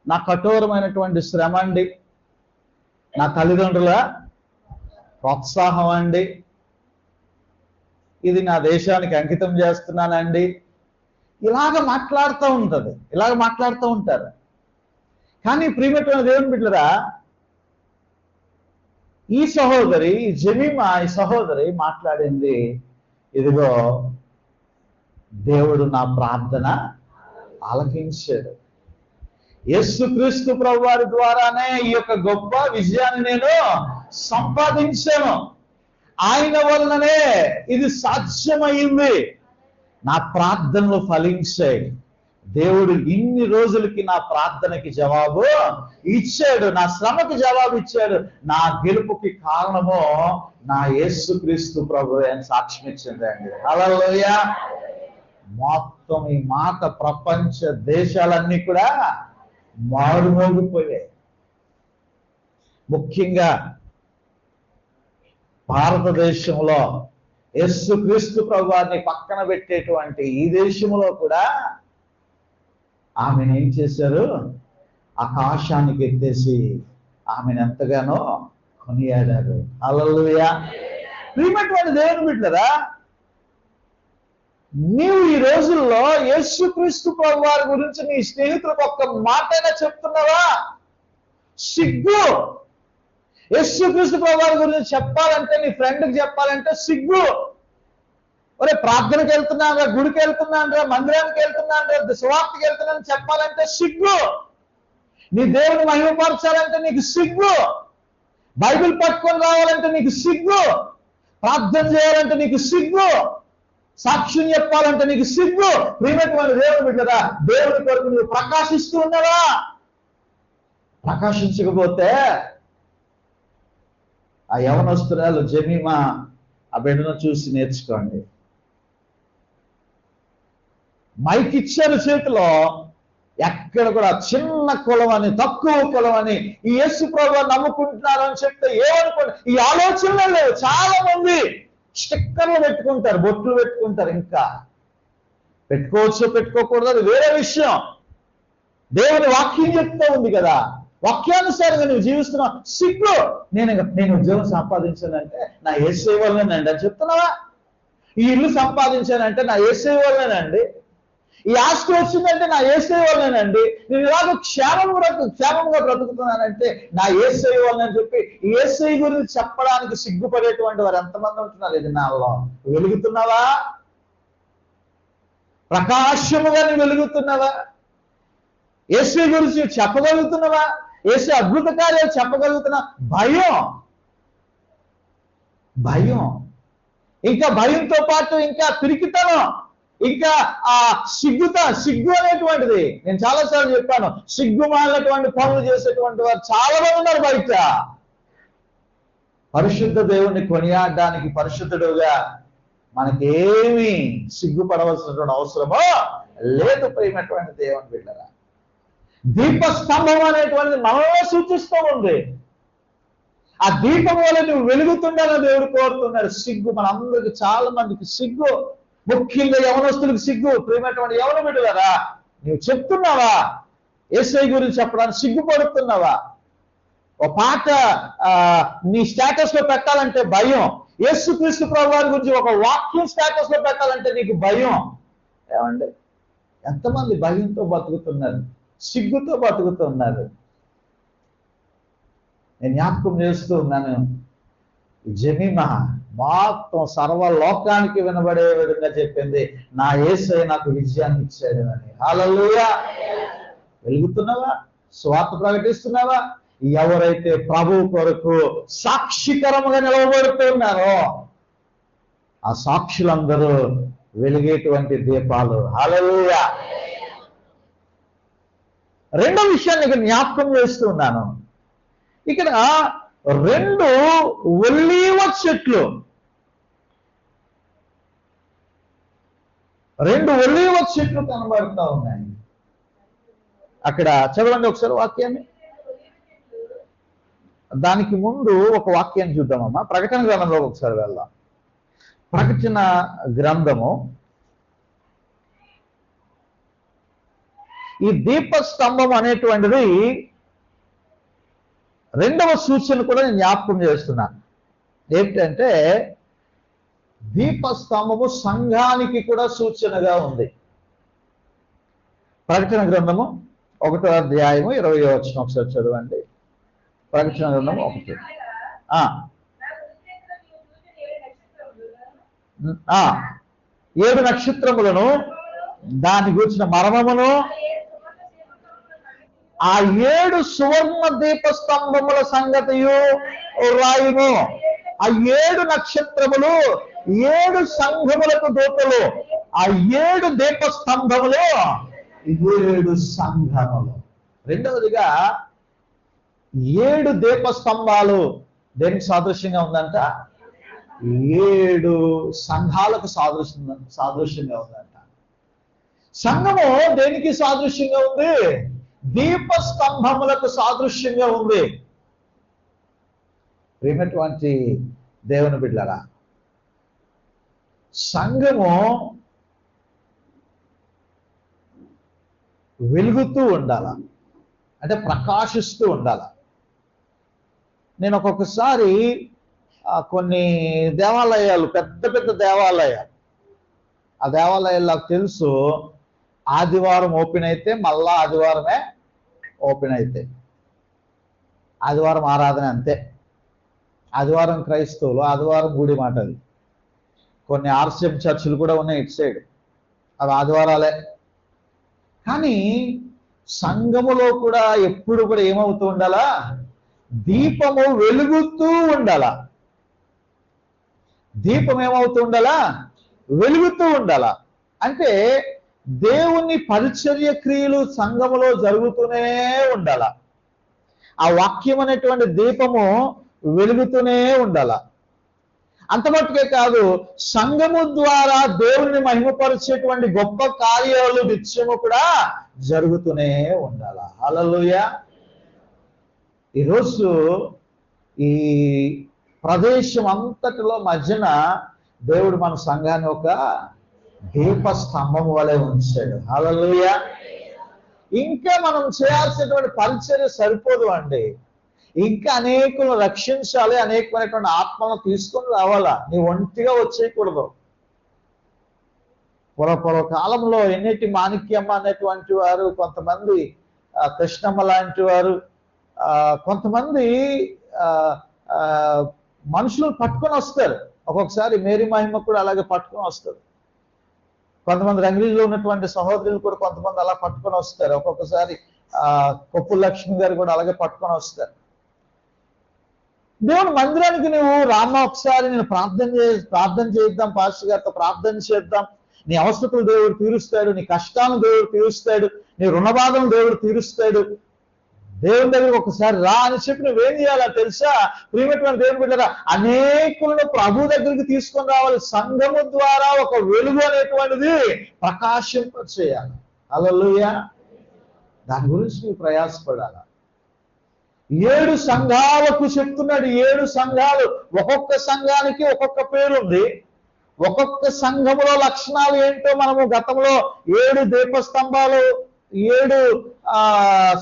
నా కఠోరమైనటువంటి శ్రమ అండి, నా తల్లిదండ్రుల ప్రోత్సాహం అండి, ఇది నా దేశానికి అంకితం చేస్తున్నానండి, ఇలాగ మాట్లాడుతూ ఉంటుంది, ఇలాగ మాట్లాడుతూ ఉంటారు. కానీ ప్రియమైన దేవుని బిడ్డరా, ఈ సహోదరి జెమీమా, ఈ సహోదరి మాట్లాడింది, ఇదిగో దేవుడు నా ప్రార్థన ఆలకించాడు. యేసుక్రీస్తు ప్రభువారి ద్వారానే ఈ యొక్క గొప్ప విజయాన్ని నేను సంపాదించాను, ఆయన వలననే ఇది సాధ్యమైంది, నా ప్రార్థనలు ఫలించాయి, దేవుడు ఇన్ని రోజులకి నా ప్రార్థనకి జవాబు ఇచ్చాడు, నా శ్రమకి జవాబు ఇచ్చాడు, నా గెలుపుకి కారణము నా యేసుక్రీస్తు ప్రభువే అని సాక్ష్యం ఇచ్చిందండి. హల్లెలూయా. మొత్తం ఈ మాట ప్రపంచ దేశాలన్నీ కూడా మారుమోగిపోయాయి. ముఖ్యంగా భారతదేశంలో యేసుక్రీస్తు ప్రభువారిని పక్కన పెట్టేటువంటి ఈ దేశంలో కూడా ఆమెను ఏం చేశారు, ఆకాశానికి ఎత్తేసి ఆమెను ఎంతగానో కొనియాడారు. హల్లెలూయా. ప్రియమైనటువంటి దేవుని బిడ్డలారా, నీవు ఈ రోజుల్లో యేసుక్రీస్తు ప్రభువారి గురించి నీ స్నేహితులకు ఒక్క మాటైనా చెప్తున్నావా? సిగ్గు. యేసుక్రీస్తు ప్రభువారి గురించి చెప్పాలంటే, నీ ఫ్రెండ్కి చెప్పాలంటే సిగ్గు. ఒరే ప్రార్థనకి వెళ్తున్నాను, గుడికి వెళ్తున్నాను, మందిరానికి వెళ్తున్నాను, సువార్తకి వెళ్తున్నాను చెప్పాలంటే సిగ్గు. నీ దేవుని మహిమపరచాలంటే నీకు సిగ్గు. బైబిల్ పట్టుకొని రావాలంటే నీకు సిగ్గు. ప్రార్థన చేయాలంటే నీకు సిగ్గు. సాక్ష్యం చెప్పాలంటే నీకు సిగ్గు. ప్రియమైనటువంటి దేవుని బిడ్డరా, దేవుని కొరకు నువ్వు ప్రకాశిస్తూ ఉన్నావా? ప్రకాశించకపోతే ఆ యవనస్తురాలు జెమీమా ఆ బిడ్డను చూసి నేర్చుకోండి. మైక్ ఇచ్చారు చేతిలో, ఎక్కడ కూడా చిన్న కులం అని, తక్కువ కులం అని, ఈ యేసు ప్రభువుని నమ్ముకుంటున్నారు అని చెప్తే ఏమనుకోండి, ఈ ఆలోచనలు లేవు. చాలా మంది స్టిక్కర్లు పెట్టుకుంటారు, బొట్లు పెట్టుకుంటారు, ఇంకా పెట్టుకోవచ్చు పెట్టుకోకూడదు అది వేరే విషయం. దేవుని వాక్యం చెప్తూ ఉంది కదా, వాక్యానుసారంగా నువ్వు జీవిస్తున్నావు. సిగ్గు. నేను ఉద్యోగం సంపాదించానంటే నా యేసయ్య వల్లనేనండి అని చెప్తున్నావా? ఈ ఇల్లు సంపాదించానంటే నా యేసయ్య వల్లనేనండి, ఈ ఆస్తి వచ్చిందంటే నా యేసయ్య వల్లనేనండి, నేను ఇలాగ క్షేమంగా బ్రతుకుతున్నానంటే నా యేసయ్య వల్లనని చెప్పి ఈ యేసయ్య గురించి చెప్పడానికి సిగ్గుపడేటువంటి వారు ఎంతమంది ఉంటున్నారు ఈ దినాల్లో? వెలుగుతున్నావా? ప్రకాశముగా నువ్వు వెలుగుతున్నావా? యేసయ్య గురించి చెప్పగలుగుతున్నావా? యేసయ్య అద్భుత కార్యాలు చెప్పగలుగుతున్నా? భయం, ఇంకా భయంతో పాటు ఇంకా పిరికితనం. ఇంకా ఆ సిగ్గు అనేటువంటిది, నేను చాలాసార్లు చెప్పాను, సిగ్గుమాలినటువంటి పనులు చేసేటువంటి వారు చాలా మంది ఉన్నారు బయట. పరిశుద్ధ దేవుణ్ణి కొనియాడడానికి పరిశుద్ధుడుగా మనకేమీ సిగ్గుపడవలసినటువంటి అవసరమో లేదు. ప్రియమైనటువంటి దేవుని బిడ్డరా, దీపస్తంభం అనేటువంటిది మనలో సూచిస్తూ ఉంది. ఆ దీపం వల్ల నువ్వు వెలుగుతుండాలని దేవుడు కోరుతున్నాడు. సిగ్గు మనందరికి, చాలా మందికి సిగ్గు, ముఖ్యంగా యవనస్తులకు సిగ్గు. ప్రియమైనటువంటి యవన బిడ్డలారా, నువ్వు చెప్తున్నావా యేసయ్య గురించి చెప్పడానికి సిగ్గుపడుతున్నావా? ఒక పాట నీ స్టేటస్ లో పెట్టాలంటే భయం. యేసుక్రీస్తు ప్రభువారి గురించి ఒక వాక్యం స్టేటస్ లో పెట్టాలంటే నీకు భయం. ఏమండి, ఎంతమంది భయంతో బతుకుతున్నారు, సిగ్గుతో బతుకుతున్నారు. నేను జ్ఞాపకం చేస్తూ ఉన్నాను, జెమిమా మొత్తం సర్వలోకానికి వినబడే విధంగా చెప్పింది, నా యేసయ్య నాకు విజయాన్ని ఇచ్చాడు అని. హల్లెలూయా. వెలుగుతున్నావా? స్వార్థ ప్రకటిస్తున్నావా? ఎవరైతే ప్రభు కొరకు సాక్షికరముగా నిలవబడుతున్నారో ఆ సాక్షులందరూ వెలిగేటువంటి దీపాలు. హల్లెలూయా. రెండో విషయాన్ని ఇక్కడ జ్ఞాపకం చేస్తున్నాను. ఇక్కడ 2 ఒలీవ చెట్లు, 2 ఒలీవ చెట్లు కనబడుతూ ఉన్నాయి. అక్కడ చదవండి ఒకసారి వాక్యాన్ని. దానికి ముందు ఒక వాక్యాన్ని చూద్దామమ్మా. ప్రకటన గ్రంథంలో ఒకసారి వెళ్దాం. ప్రకటన గ్రంథము, ఈ దీపస్తంభం అనేటువంటిది రెండవ సూచన కూడా నేను జ్ఞాపకం చేస్తున్నాను. ఏమిటంటే దీపస్తంభము సంఘానికి కూడా సూచనగా ఉంది. ప్రకటన గ్రంథము 1వ అధ్యాయము 20వ వచనం ఒకసారి చదవండి. ప్రకటన గ్రంథము 1. 7 నక్షత్రములను, దాని గురించిన మర్మమును, ఆ 7 సువర్ణ దీపస్తంభముల సంగతియు రాయును. ఆ 7 నక్షత్రములు 7 సంఘములకు దూతలు. ఆ 7 దీపస్తంభములు 7 సంఘములు. రెండవదిగా 7 దీపస్తంభాలు దేనికి సాదృశ్యంగా ఉందంట? 7 సంఘాలకు సాదృశ్యంగా ఉందంట. సంఘము దేనికి సాదృశ్యంగా ఉంది? దీపస్తంభములకు సాదృశ్యంగా ఉంది. ప్రియమైనటువంటి దేవుని బిడ్డలారా, సంఘము వెలుగుతూ ఉండాల, అంటే ప్రకాశిస్తూ ఉండాల. నేను ఒక్కొక్కసారి కొన్ని దేవాలయాలు, పెద్ద పెద్ద దేవాలయాలు, ఆ దేవాలయాలు నాకు తెలుసు ఆదివారం ఓపెన్ అయితే మళ్ళా ఆదివారమే ఓపెన్ అయితే, ఆదివారం ఆరాధన అంతే. ఆదివారం క్రైస్తవులు, ఆదివారం గుడి మాట. అది కొన్ని ఆర్సిఎం చర్చిలు కూడా ఉన్నాయి ఇటు సైడ్, అవి ఆదివారాలే. కానీ సంఘములో కూడా ఎప్పుడు కూడా ఏమవుతూ ఉండాలా? దీపము వెలుగుతూ ఉండాలా. దీపం ఏమవుతూ ఉండాలా? వెలుగుతూ ఉండాలా. అంటే దేవుని పరిచర్య క్రియలు సంఘములో జరుగుతూనే ఉండాల. ఆ వాక్యం అనేటువంటి దీపము వెలుగుతూనే ఉండాల. అంత మట్టుకే కాదు, సంఘము ద్వారా దేవుని మహిమపరిచేటువంటి గొప్ప కార్యాలు నిత్యము కూడా జరుగుతూనే ఉండాల. హల్లెలూయా. ఈరోజు ఈ ప్రదేశం అంతటిలో మధ్యన దేవుడు మన సంఘాన్ని ఒక దీపస్తంభం వలె ఉంచాడు. హల్లెలూయా. ఇంకా మనం చేయాల్సినటువంటి పరిచర్య సరిపోదు అండి. ఇంకా అనేకులను రక్షించాలి, అనేకమైనటువంటి ఆత్మను తీసుకొని రావాలా. నీ ఒంటిగా వచ్చేయకూడదు. పూర్వ కాలంలో ఎన్నిటి మాణిక్యమ్మ అనేటువంటి వారు, కొంతమంది కృష్ణమ్మ లాంటి వారు, కొంతమంది మనుషులు పట్టుకొని వస్తారు. ఒక్కొక్కసారి మేరీ మహిమ కూడా అలాగే పట్టుకొని వస్తారు. కొంతమంది రంగిలో ఉన్నటువంటి సహోదరులు కూడా కొంతమంది అలా పట్టుకొని వస్తారు. ఒక్కొక్కసారి కొప్పుల లక్ష్మి గారు కూడా అలాగే పట్టుకొని వస్తారు. దేవుని మందిరానికి నువ్వు రామ్మ, ఒకసారి నేను ప్రార్థన చేద్దాం, పాస్టర్ గారితో ప్రార్థన చేద్దాం, నీ అవసరతలు దేవుడు తీరుస్తాడు, నీ కష్టాలను దేవుడు తీరుస్తాడు, నీ రుణబాధలను దేవుడు తీరుస్తాడు. దేవుని దగ్గర ఒకసారి రా అని చెప్పి నువ్వేం చేయాలా తెలుసా? ప్రియమైనటువంటి దేవుని బిడ్డలారా, అనేకులను ప్రభు దగ్గరికి తీసుకొని రావాలి. సంఘము ద్వారా ఒక వెలుగు అనేటువంటిది ప్రకాశింపచేయాలి. హల్లెలూయా. దాని గురించి నువ్వు ప్రయాసపడాలి. 7 సంఘాలకు చెప్తున్నాడు. 7 సంఘాలు, ఒక్కొక్క సంఘానికి ఒక్కొక్క పేరుంది. ఒక్కొక్క సంఘములో లక్షణాలు ఏంటో మనము గతంలో 7 దీపస్తంభాలు, 7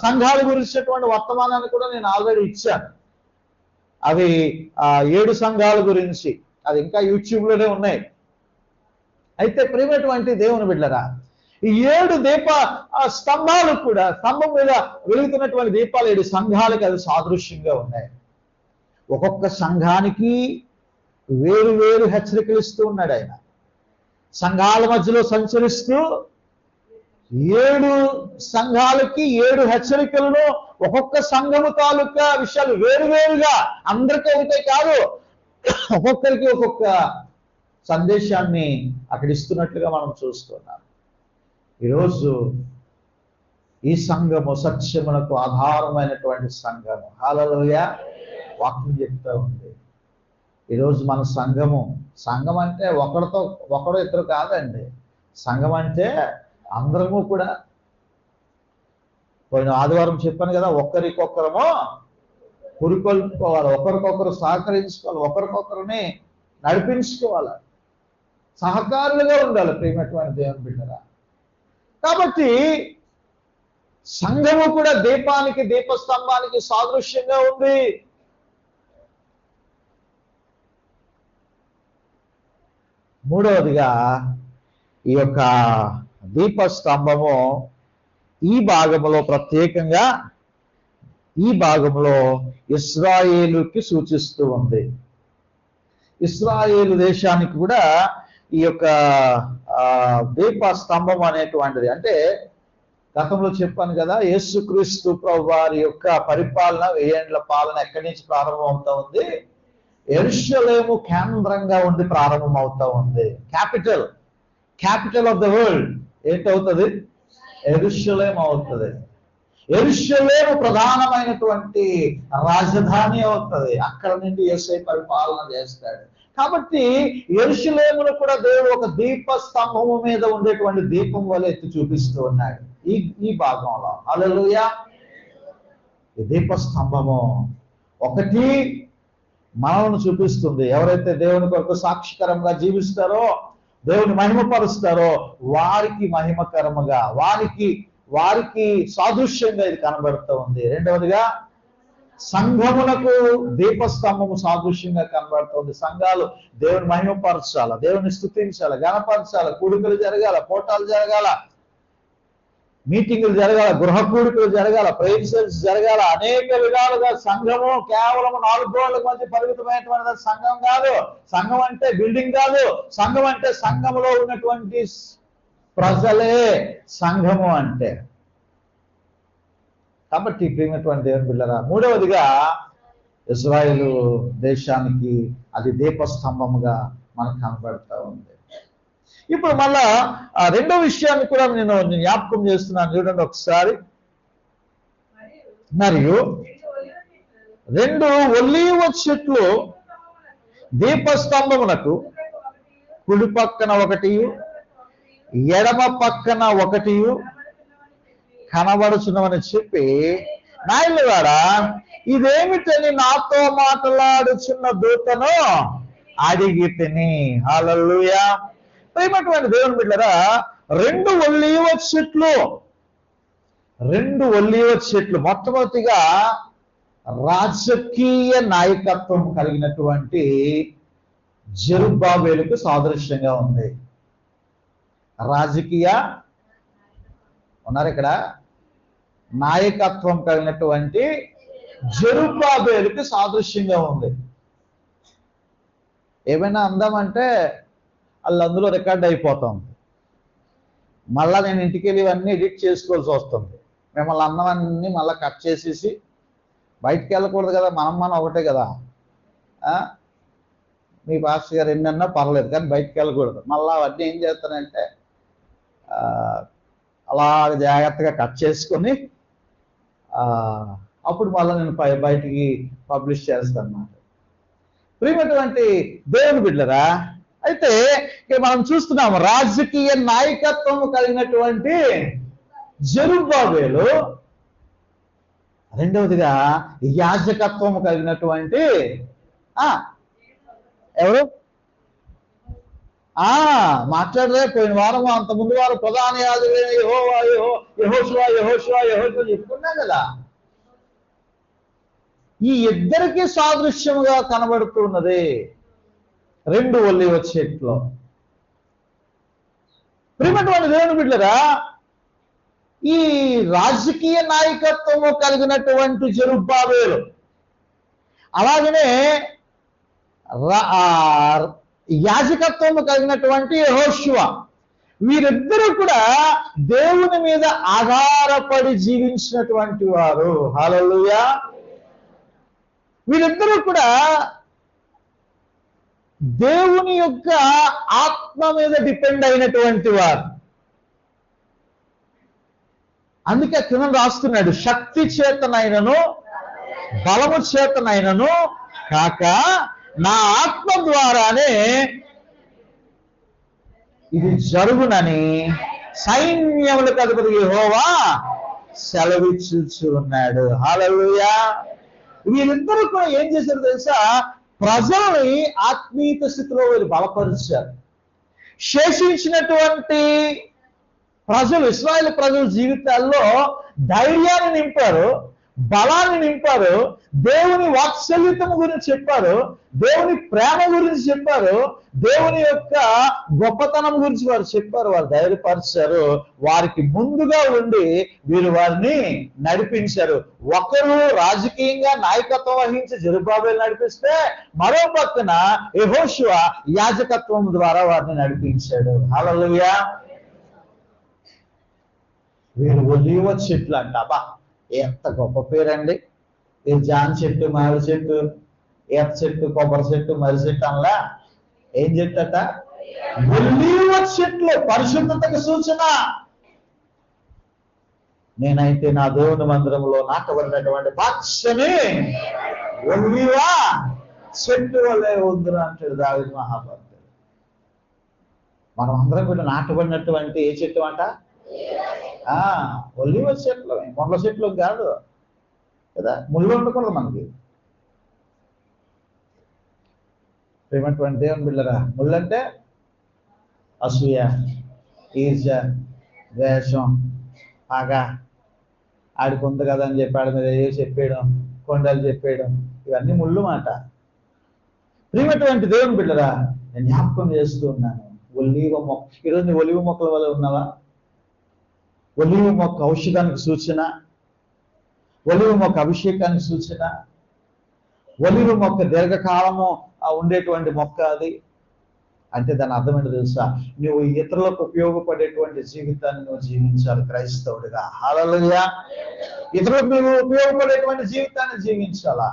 సంఘాల గురించినటువంటి వర్తమానాన్ని కూడా నేను ఆల్రెడీ ఇచ్చాను. అవి 7 సంఘాల గురించి అది ఇంకా యూట్యూబ్లోనే ఉన్నాయి. అయితే ప్రియమైనటువంటి దేవుని బిడ్డలారా, ఈ 7 దీప స్తంభాలు కూడా, స్తంభం మీద వెలుగుతున్నటువంటి దీపాలు 7 సంఘాలకి అది సాదృశ్యంగా ఉన్నాయి. ఒక్కొక్క సంఘానికి వేరు వేరు హెచ్చరికలు ఇస్తూ ఉన్నాడు ఆయన. సంఘాల మధ్యలో సంచరిస్తూ 7 సంఘాలకి 7 హెచ్చరికలను, ఒక్కొక్క సంఘము తాలూకా విషయాలు వేరువేరుగా, అందరికీ ఒకటే కాదు, ఒక్కొక్కరికి ఒక్కొక్క సందేశాన్ని అక్కడ ఇస్తున్నట్లుగా మనం చూస్తున్నాం. ఈరోజు ఈ సంఘము సత్యమునకు ఆధారమైనటువంటి సంఘము. హల్లెలూయా. వాక్యం చెప్తా ఉంది. ఈరోజు మన సంఘం అంటే ఒకడు ఇద్దరు కాదండి. సంఘం అంటే అందరము కూడా. పోయిన ఆదివారం చెప్పాను కదా, ఒకరికొకరము పురికొల్పుకోవాలి, ఒకరికొకరు సహకరించుకోవాలి, ఒకరికొకరిని నడిపించుకోవాలి, సహకారులుగా ఉండాలి. ప్రియమైనటువంటి దేవుని బిడ్డరా, కాబట్టి సంఘము కూడా దీపానికి, దీపస్తంభానికి సాదృశ్యంగా ఉంది. మూడవదిగా ఈ యొక్క దీపస్తంభము ఈ భాగంలో, ప్రత్యేకంగా ఈ భాగంలో ఇశ్రాయేలుకి సూచిస్తూ ఉంది. ఇశ్రాయేలు దేశానికి కూడా ఈ యొక్క దీపస్తంభం అనేటువంటిది, అంటే గతంలో చెప్పాను కదా, యేసుక్రీస్తు ప్రభు వారి యొక్క పరిపాలన, 1000 ఏండ్ల పాలన ఎక్కడి నుంచి ప్రారంభం అవుతా ఉంది? యెరూషలేము కేంద్రంగా ఉండి ప్రారంభం అవుతా ఉంది. క్యాపిటల్ ఆఫ్ ద వరల్డ్ ఏంటవుతుంది? యెరూషలేము అవుతుంది. యెరూషలేము ప్రధానమైనటువంటి రాజధాని అవుతుంది. అక్కడ నుండి యేసయ్య పరిపాలన చేస్తాడు. కాబట్టి యెరూషలేమును కూడా దేవుడు ఒక దీప స్తంభము మీద ఉండేటువంటి దీపం వల్ల ఎత్తి చూపిస్తూ ఉన్నాడు ఈ భాగంలో. హల్లెలూయా. ఈ దీపస్తంభము ఒకటి మనల్ని చూపిస్తుంది. ఎవరైతే దేవుని కొరకు సాక్షికరంగా జీవిస్తారో, దేవుని మహిమపరుస్తారో వారికి మహిమకరముగా, వారికి సాదృశ్యంగా ఇది కనబడుతూ ఉంది. రెండవదిగా సంఘమునకు దీపస్తంభము సాదృశ్యంగా కనబడుతుంది. సంఘాలు దేవుని మహిమపరచాల, దేవుని స్తుతించాల, గణపరచాల, కూడికలు జరగాల, పోటాలు జరగాల, మీటింగులు జరగాల, గృహ కూడికలు జరగాల, ప్రేయర్స్ జరగాల. అనేక విధాలుగా సంఘము కేవలం 4 గోడల మధ్య పరిమితమైనటువంటి సంఘం కాదు. సంఘం అంటే బిల్డింగ్ కాదు. సంఘం అంటే సంఘములో ఉన్నటువంటి ప్రజలే సంఘము అంటే. కాబట్టి ప్రియమైనటువంటి దేవుని బిడ్డలారా, మూడవదిగా ఇశ్రాయేలు దేశానికి అది దీపస్తంభముగా మనకు కనబడతా ఉంది. ఇప్పుడు మళ్ళా రెండో విషయాన్ని కూడా నేను జ్ఞాపకం చేస్తున్నాను, చూడండి ఒకసారి. మరియు 2 ఒలీవ చెట్లు దీపస్తంభమునకు కుడి పక్కన ఒకటి, ఎడమ పక్కన ఒకటి కనబడుచున్నవని చెప్పి, నాయనవాడా ఇదేమిటని నాతో మాట్లాడుచున్న దూతను అడిగి తిని. హల్లెలూయా. ప్రియమైనటువంటి దేవుని బిడ్డలారా, 2 ఒలీవ చెట్లు మొట్టమొదటిగా రాజకీయ నాయకత్వం కలిగినటువంటి జెరుబ్బాబెలుకు సాదృశ్యంగా ఉంది. రాజకీయ ఉన్నారు ఇక్కడ, నాయకత్వం కలిగినటువంటి జెరుబ్బాబెలుకు సాదృశ్యంగా ఉంది. ఏమైనా అందామంటే వాళ్ళు అందులో రికార్డ్ అయిపోతుంది. మళ్ళా నేను ఇంటికి వెళ్ళి ఇవన్నీ ఎడిట్ చేసుకోవాల్సి వస్తుంది. మిమ్మల్ని అన్నవన్నీ మళ్ళీ కట్ చేసేసి, బయటికి వెళ్ళకూడదు కదా, మనం ఒకటే కదా. మీ పాస్టర్ గారు ఎన్నన్నా పర్లేదు, కానీ బయటికి వెళ్ళకూడదు. మళ్ళీ అవన్నీ ఏం చేస్తానంటే అలా జాగ్రత్తగా కట్ చేసుకొని అప్పుడు మళ్ళీ నేను బయటికి పబ్లిష్ చేస్తాను అన్నమాట. ప్రియమైనటువంటి దేవుని బిడ్డలారా, అయితే ఇక మనం చూస్తున్నాము రాజకీయ నాయకత్వం కలిగినటువంటి జెరుబ్బాబెలు, రెండవదిగా యాజకత్వం కలిగినటువంటి ఎవరు మాట్లాడలే. పోయిన వారం అంత ముందు వారం ప్రధాన యాజకుడైన యెహోషువ చెప్పుకున్నాం కదా. ఈ ఇద్దరికి సాదృశ్యముగా కనబడుతున్నది రెండు ఒలివ చెట్లు. ప్రియమైనటువంటి దేవుని బిడ్డలారా, ఈ రాజకీయ నాయకత్వము కలిగినటువంటి జెరుబ్బాబెలు, అలాగనే యాజకత్వము కలిగినటువంటి యెహోషువ, వీరిద్దరూ కూడా దేవుని మీద ఆధారపడి జీవించినటువంటి వారు. హల్లెలూయా. వీరిద్దరూ కూడా దేవుని యొక్క ఆత్మ మీద డిపెండ్ అయినటువంటి వారు. అందుకే కింద రాస్తున్నాడు, శక్తి చేతనైనను బలము చేతనైనను కాక నా ఆత్మ ద్వారానే ఇది జరుగునని సైన్యములకు అధిపతి యెహోవా సెలవిచ్చుచు ఉన్నాడు. హల్లెలూయా. వీళ్ళిద్దరూ కూడా ఏం చేశారు తెలుసా? ప్రజల్ని ఆత్మీయ స్థితిలో వీళ్ళు బలపరిచారు. శేషించినటువంటి ప్రజలు, ఇశ్రాయేలు ప్రజల జీవితాల్లో ధైర్యాన్ని నింపారు, బలాన్ని నింపారు, దేవుని వాత్సల్యత గురించి చెప్పారు, దేవుని ప్రేమ గురించి చెప్పారు, దేవుని యొక్క గొప్పతనం గురించి వారు చెప్పారు. వారు ధైర్యపరిచారు. వారికి ముందుగా ఉండి వీరు వారిని నడిపించారు. ఒకరు రాజకీయంగా నాయకత్వం వహించి జెరుబ్బాబెలు నడిపిస్తే, మరో పక్కన యెహోషువ యాజకత్వం ద్వారా వారిని నడిపించాడు. హల్లెలూయా. వీరు ఒలీవ చెట్లు అంట. అబ్బా, ఎంత గొప్ప పేరండి. ఈ జాన్ చెట్టు, మామిడి చెట్టు, ఈత చెట్టు, కొబ్బరి చెట్టు, మర్రి చెట్టు అనలా. ఏం చెట్టు అట? ఒలీవ చెట్లు. పరిశుద్ధతకు సూచన. నేనైతే నా దేవుని మందిరంలో నాటబడినటువంటి పచ్చని ఒలీవ చెట్టు వల్లే ఉందిరా అంటాడు దావీదు మహాభక్తుడు. మనం అందరం కూడా నాటబడినటువంటి ఏ చెట్టు అంట? ఒలీవ చెట్లు. ముళ్ళ చెట్లు కాదు కదా, ముళ్ళు ఉండకూడదు మనకి. ప్రేమటువంటి దేవుని బిడ్డలారా, ముళ్ళు అంటే అసూయ, ఈర్ష్య, ద్వేషం, పగ, ఆడికి ఉంది కదా అని చెప్పి ఆడి మీద ఏ చెప్పేయడం, కొండలు చెప్పేయడం, ఇవన్నీ ముళ్ళు మాట. ప్రేమటువంటి దేవుని బిడ్డలారా, నేను జ్ఞాపకం చేస్తూ ఉన్నాను ఒలీవ మొక్క. ఈరోజు నీ ఒలీవ మొక్కల వల్ల ఉన్నావా? ఒలీవ మొక్క ఔషధానికి సూచన, ఒలీవ మొక్క అభిషేకానికి సూచన, ఒలీవ మొక్క దీర్ఘకాలము ఉండేటువంటి మొక్క. అది అంటే దాని అర్థం ఏంటో తెలుసా? నువ్వు ఇతరులకు ఉపయోగపడేటువంటి జీవితాన్ని నువ్వు జీవించాలి క్రైస్తవుడిగా. హల్లెలూయా. ఇతరులకు నువ్వు ఉపయోగపడేటువంటి జీవితాన్ని జీవించాలా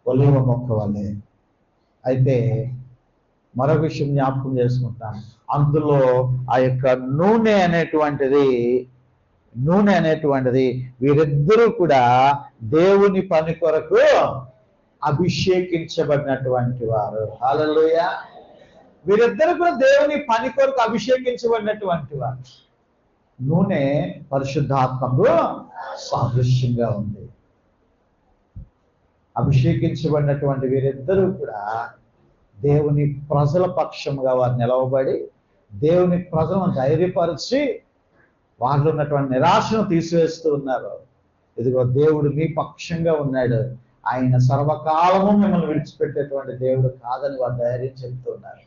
ఒలీవ మొక్క వల్లే. అయితే మరొక విషయం జ్ఞాపకం చేసుకుంటాను. అందులో ఆ యొక్క నూనె అనేటువంటిది వీరిద్దరూ కూడా దేవుని పని కొరకు అభిషేకించబడినటువంటి వారు. హల్లెలూయా. వీరిద్దరూ కూడా దేవుని పని కొరకు అభిషేకించబడినటువంటి వారు. నూనె పరిశుద్ధాత్మకు సాదృశ్యంగా ఉంది. అభిషేకించబడినటువంటి వీరిద్దరూ కూడా దేవుని ప్రజల పక్షముగా వారు నిలవబడి దేవుని ప్రజలను ధైర్యపరిచి వారిలో ఉన్నటువంటి నిరాశను తీసివేస్తూ ఉన్నారు. ఇదిగో దేవుడు మీ పక్షంగా ఉన్నాడు, ఆయన సర్వకాలము మిమ్మల్ని విడిచిపెట్టేటువంటి దేవుడు కాదని వారు ధైర్యం చెప్తూ ఉన్నారు.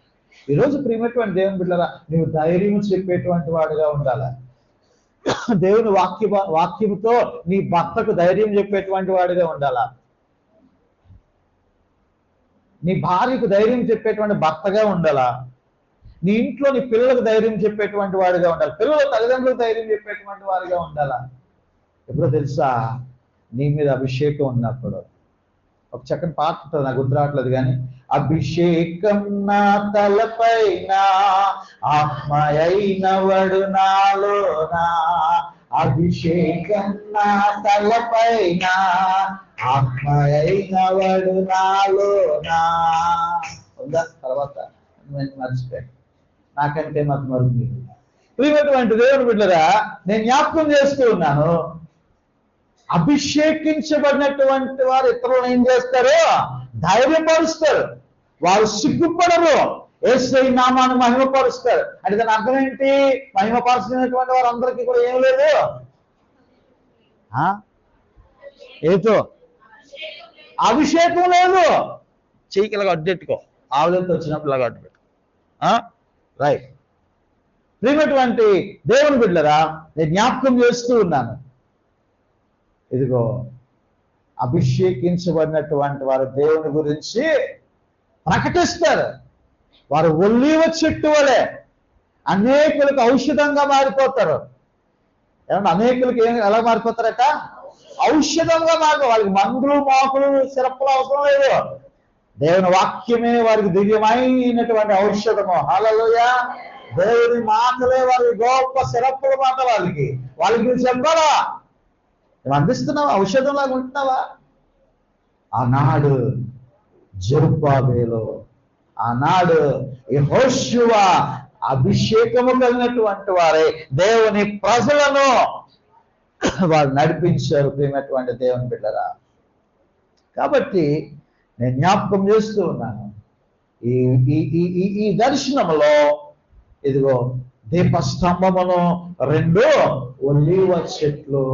ఈరోజు ప్రియమైనటువంటి దేవుని బిడ్డలారా, నువ్వు ధైర్యం చెప్పేటువంటి వాడుగా ఉండాలి. దేవుని వాక్యముతో నీ భర్తకు ధైర్యం చెప్పేటువంటి వాడుగా ఉండాలా. నీ భార్యకు ధైర్యం చెప్పేటువంటి భర్తగా ఉండాలా. నీ ఇంట్లో నీ పిల్లలకు ధైర్యం చెప్పేటువంటి వాడిగా ఉండాలి. పిల్లల తల్లిదండ్రులకు ధైర్యం చెప్పేటువంటి వాడిగా ఉండాలా. ఎప్పుడో తెలుసా? నీ మీద అభిషేకం ఉన్నప్పుడు. ఒక చక్కని పాట ఉంటుంది, నాకు గుర్తు రావట్లేదు కానీ, అభిషేకం నా తలపైన, ఆత్మయైనవడు నాలోనా. అభిషేకం నా తలపైన, ఆత్మయైనవడు నాలోనా. ఉందా? తర్వాత మర్చిపోయాను, నాకంటే మత మరుగు. ప్రియమైనటువంటి దేవుని బిడ్డలారా, నేను జ్ఞాపకం చేస్తూ ఉన్నాను, అభిషేకించబడినటువంటి వారు ఇతరులను ఏం చేస్తారు? ధైర్యపరుస్తారు. వారు సిగ్గుపడరు, యేసయ్య నామాన్ని మహిమపరుస్తారు. అంటే దాని అర్థం ఏంటి? మహిమపరుచుకున్నటువంటి వారు అందరికీ కూడా ఏం లేదు, ఏదో అభిషేకం లేదు. చెయ్యికి ఇలాగ అడ్డెట్టుకో, ఆవులతో వచ్చినప్పుడు ఇలాగ అడ్డుపెట్టు. రైట్. ప్రియమైనటువంటి దేవుని బిడ్డలారా, నేను జ్ఞాపకం చేస్తూ ఉన్నాను, ఇదిగో అభిషేకించబడినటువంటి వారు దేవుని గురించి ప్రకటిస్తారు. వారు ఒలీవ చెట్టు వలె అనేకులకు ఔషధంగా మారిపోతారు. ఏమన్నా అనేకులకి ఎలా మారిపోతారట? ఔషధంగా మారిపో. వాళ్ళకి మందులు, మాకులు, సిరప్పులు అవసరం లేదు. దేవుని వాక్యమే వారికి దివ్యమైనటువంటి ఔషధము. హల్లెలూయా. దేవుని మాటలే వారికి గొప్ప సిరప్పుల మాట. వాళ్ళకి చెప్పాలా? నువ్వు అందిస్తున్నావా? ఔషధంలాగా ఉంటున్నావా? ఆనాడు జెరుబ్బాబెలు, ఆనాడు యెహోషువ అభిషేకము కలిగినటువంటి వారే దేవుని ప్రజలను వారు నడిపించారు. ప్రియమైనటువంటి దేవుని బిడ్డరా, కాబట్టి నేను జ్ఞాపకం చేస్తూ ఉన్నాను, ఈ దర్శనంలో ఇదిగో దీపస్తంభమును 2 ఒలీవ చెట్లు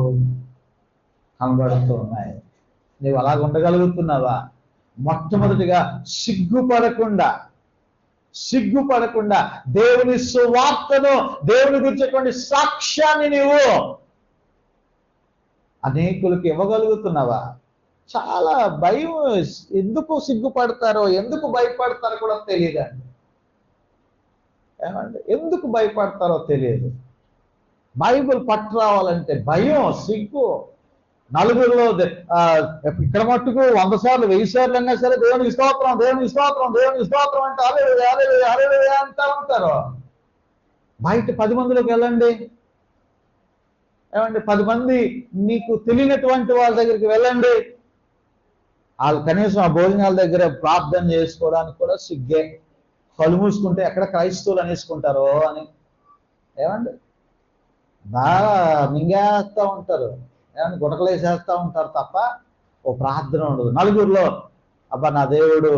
కనబడుతూ ఉన్నాయి. నువ్వు అలాగ ఉండగలుగుతున్నావా? మొట్టమొదటిగా సిగ్గుపడకుండా దేవుని సువార్తను, దేవుని గురించినటువంటి సాక్ష్యాన్ని నీవు అనేకులకు ఇవ్వగలుగుతున్నావా? చాలా భయం. ఎందుకు సిగ్గుపడతారో, ఎందుకు భయపడతారో కూడా తెలియదండి. ఏమండి, ఎందుకు భయపడతారో తెలియదు. బైబిల్ పట్టు రావాలంటే భయం, సిగ్గు. నలుగురిలో ఇక్కడ మట్టుకు 100 సార్లు 1000 సార్లు అన్నా సరే దేవునికి స్తోత్రం, దేవునికి స్తోత్రం, దేవునికి స్తోత్రం అంటే హల్లెలూయా హల్లెలూయా హల్లెలూయా అంటూ ఉంటారు. బయట 10 మందిలోకి వెళ్ళండి, ఏమండి, 10 మంది నీకు తెలియనటువంటి వాళ్ళ దగ్గరికి వెళ్ళండి, వాళ్ళు కనీసం ఆ భోజనాల దగ్గర ప్రార్థన చేసుకోవడానికి కూడా సిగ్గే. కళ్ళు మూసుకుంటే ఎక్కడ క్రైస్తవులు అనేసుకుంటారో అని, ఏమండి, బాగా మింగేస్తూ ఉంటారు, ఏమన్నా గుటకలేసేస్తూ ఉంటారు తప్ప ఓ ప్రార్థన ఉండదు. నలుగురిలో అబ్బా నా దేవుడు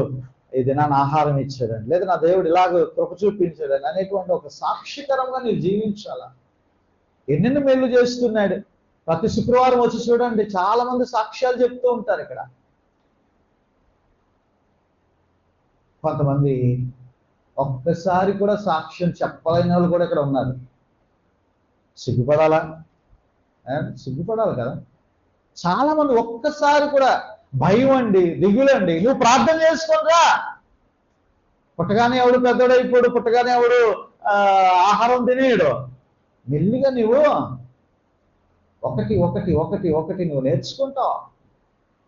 ఈ దినాన్ని ఆహారం ఇచ్చాడండి, లేదా నా దేవుడు ఇలాగ కృప చూపించాడని అనేటువంటి ఒక సాక్షికరంగా నీవు జీవించాలా. ఎన్నెన్ని మేలు చేస్తున్నాడు. ప్రతి శుక్రవారం వచ్చి చూడండి, చాలా మంది సాక్ష్యాలు చెప్తూ ఉంటారు. ఇక్కడ కొంతమంది ఒక్కసారి కూడా సాక్ష్యం చెప్పలేని వాళ్ళు కూడా ఇక్కడ ఉన్నారు. సిగ్గుపడాలా? సిగ్గుపడాలి కదా. చాలా మంది ఒక్కసారి కూడా భయం అండి, దిగులండి. నువ్వు ప్రార్థన చేసుకోరా. పుట్టగానే ఎవడు పెద్దోడైపోడు, పుట్టగానే ఎవడు ఆహారం తినేయడు. మెల్లిగా నువ్వు ఒకటి నువ్వు నేర్చుకుంటావు.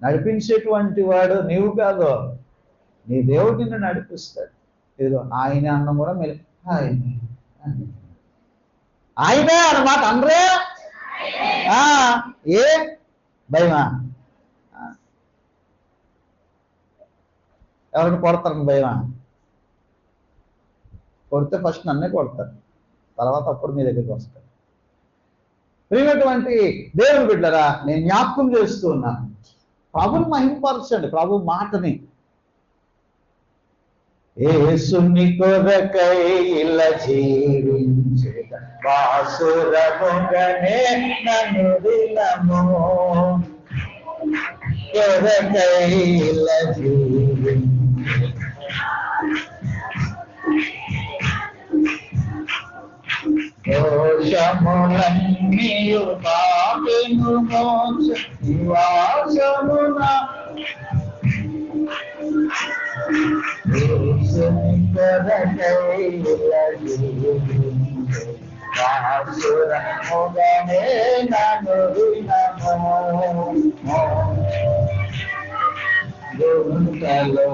నడిపించేటువంటి వాడు నీవు కాదు, నీ దేవుడు నిన్ను నడిపిస్తాడు. ఏదో ఆయన అన్నం కూడా ఆయనే అన్నమాట. అనరే ఏ భయమా? ఎవరిని కొడతారని భయమా? కొడితే ఫస్ట్ నన్నే కొడతారు, తర్వాత అప్పుడు మీ దగ్గరికి వస్తారు. ప్రియమైనటువంటి దేవుని బిడ్డలారా, నేను జ్ఞాపకం చేస్తూ ఉన్నాను, ప్రభుని మహిమపరచండి. ప్రభు మాటని యేసుని కొరకై ఇలా జీవించేద వాసురముగనే నన్ను దినము కొరకై ఇలా దోషములన్నీయు పాపెను మోక్ష నివాసమున యేసుని కొరకై ఇలా జీవించే వాసురముగనే నన్ను దినము గుంటలో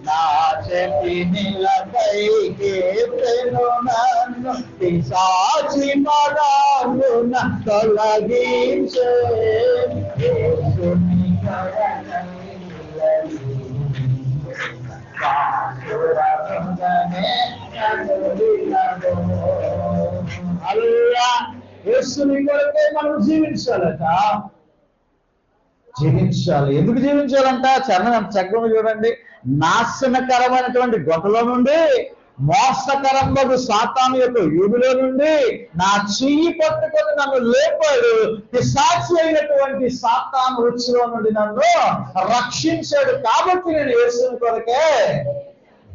నా చెట్టి నిలపైకి నన్ను పిశాచి పరాలున తొలగించే యేసుని కొరకే మనం జీవించాలట. జీవించాలి. ఎందుకు జీవించాలంట? చరణం చక్రం చూడండి. నాశనకరమైనటువంటి గొట్టలో నుండి, మోసకరమైన సాతాను యొక్క యూబిలో నుండి నా చెయ్యి పట్టుకొని నన్ను లేపాడు. పిశాచి అయినటువంటి సాతాను రుచిలో నుండి నన్ను రక్షించాడు. కాబట్టి నేను యేసుని కొరకే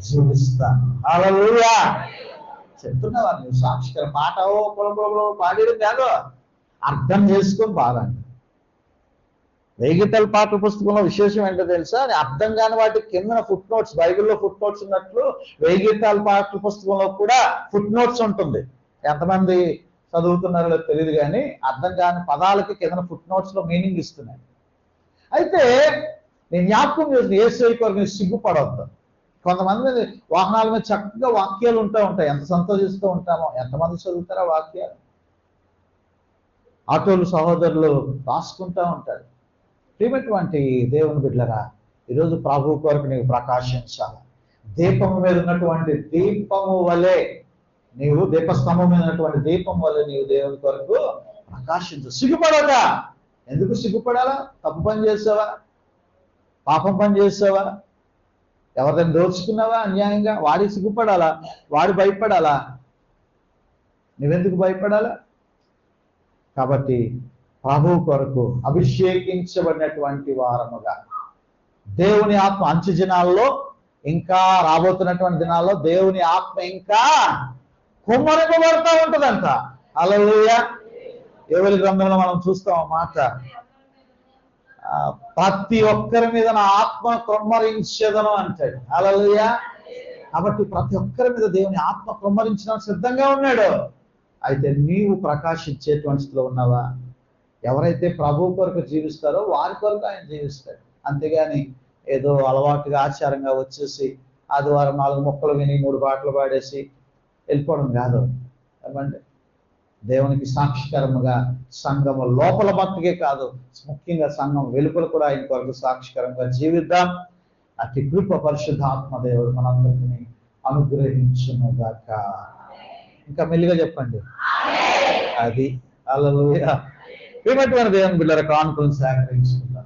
జీవిస్తాను. హల్లెలూయా. చెప్తున్నావా నువ్వు? సాక్షికర పాట పొలంలో పాడేది కాదు, అర్థం చేసుకొని పాడండి. వేగితల పాటల పుస్తకంలో విశేషం ఏంటో తెలుసా? అర్థం కాని వాటి కింద ఫుట్ నోట్స్, బైబిల్లో ఫుట్ నోట్స్ ఉన్నట్లు వేగితల పాటల పుస్తకంలో కూడా ఫుట్ నోట్స్ ఉంటుంది. ఎంతమంది చదువుతున్నారో తెలియదు కానీ అర్థం కాని పదాలకి కింద ఫుట్ నోట్స్ లో మీనింగ్ ఇస్తున్నాయి. అయితే నేను జ్ఞాపకం చేసిన యేసయ్య కొరకు సిగ్గుపడవద్దు. కొంతమంది వాహనాల మీద చక్కగా వాక్యాలు ఉంటాయి, ఎంత సంతోషిస్తూ ఉంటామో. ఎంతమంది చదువుతారా వాక్యాలు? ఆటోలు సహోదరులు రాసుకుంటూ ఉంటారు. ప్రియమైనటువంటి దేవుని బిడ్డలారా, ఈరోజు ప్రభు కొరకు నీవు ప్రకాశించాలి. దీపము మీద ఉన్నటువంటి దీపము వలె నీవు, దీపస్తంభం మీద ఉన్నటువంటి దీపం వలె నీవు దేవుని కొరకు ప్రకాశించు. సిగ్గుపడక. ఎందుకు సిగ్గుపడాలా? తప్పు పని చేసావా? పాపం పని చేసావా? ఎవరిని దోచుకున్నావా అన్యాయంగా? వాడి సిగ్గుపడాలా? వాడు భయపడాలా? నువ్వెందుకు భయపడాలా? కాబట్టి ప్రభు కొరకు అభిషేకించబడినటువంటి వారముగా దేవుని ఆత్మ అంచు దినాల్లో, ఇంకా రాబోతున్నటువంటి దినాల్లో దేవుని ఆత్మ ఇంకా కుమ్మరింపబడతా ఉంటుందంట. హల్లెలూయా. యోవేలు గ్రంథంలో మనం చూస్తాం ఆ మాట. ప్రతి ఒక్కరి మీద నా ఆత్మ కుమ్మరించేదను అంటాడు. హల్లెలూయా. కాబట్టి ప్రతి ఒక్కరి మీద దేవుని ఆత్మ కుమ్మరించడానికి సిద్ధంగా ఉన్నాడు. అయితే నీవు ప్రకాశించేటువంటి స్థితిలో ఉన్నావా? ఎవరైతే ప్రభు కొరకు జీవిస్తారో వారి కొరకు ఆయన జీవిస్తాడు. అంతేగాని ఏదో అలవాటుగా ఆచారంగా వచ్చేసి ఆదివారం 4 మొక్కలు విని 3 పాటలు పాడేసి వెళ్ళిపోవడం కాదు. ఏమంటే దేవునికి సాక్షికరముగా సంఘము లోపల మట్టుకే కాదు, ముఖ్యంగా సంఘం వెలుపల కూడా ఆయన కొరకు సాక్షికరంగా జీవిద్దాం. అతి కృప పరిశుద్ధాత్మ దేవుడు మనందరికీ అనుగ్రహించునుగాక. ఇంకా మెల్లిగా చెప్పండి. అది హల్లెలూయా. ప్రియమైన దేవుని బిడ్డలారా, కాన్ఫరెన్స్ సహకరించుకుందాం.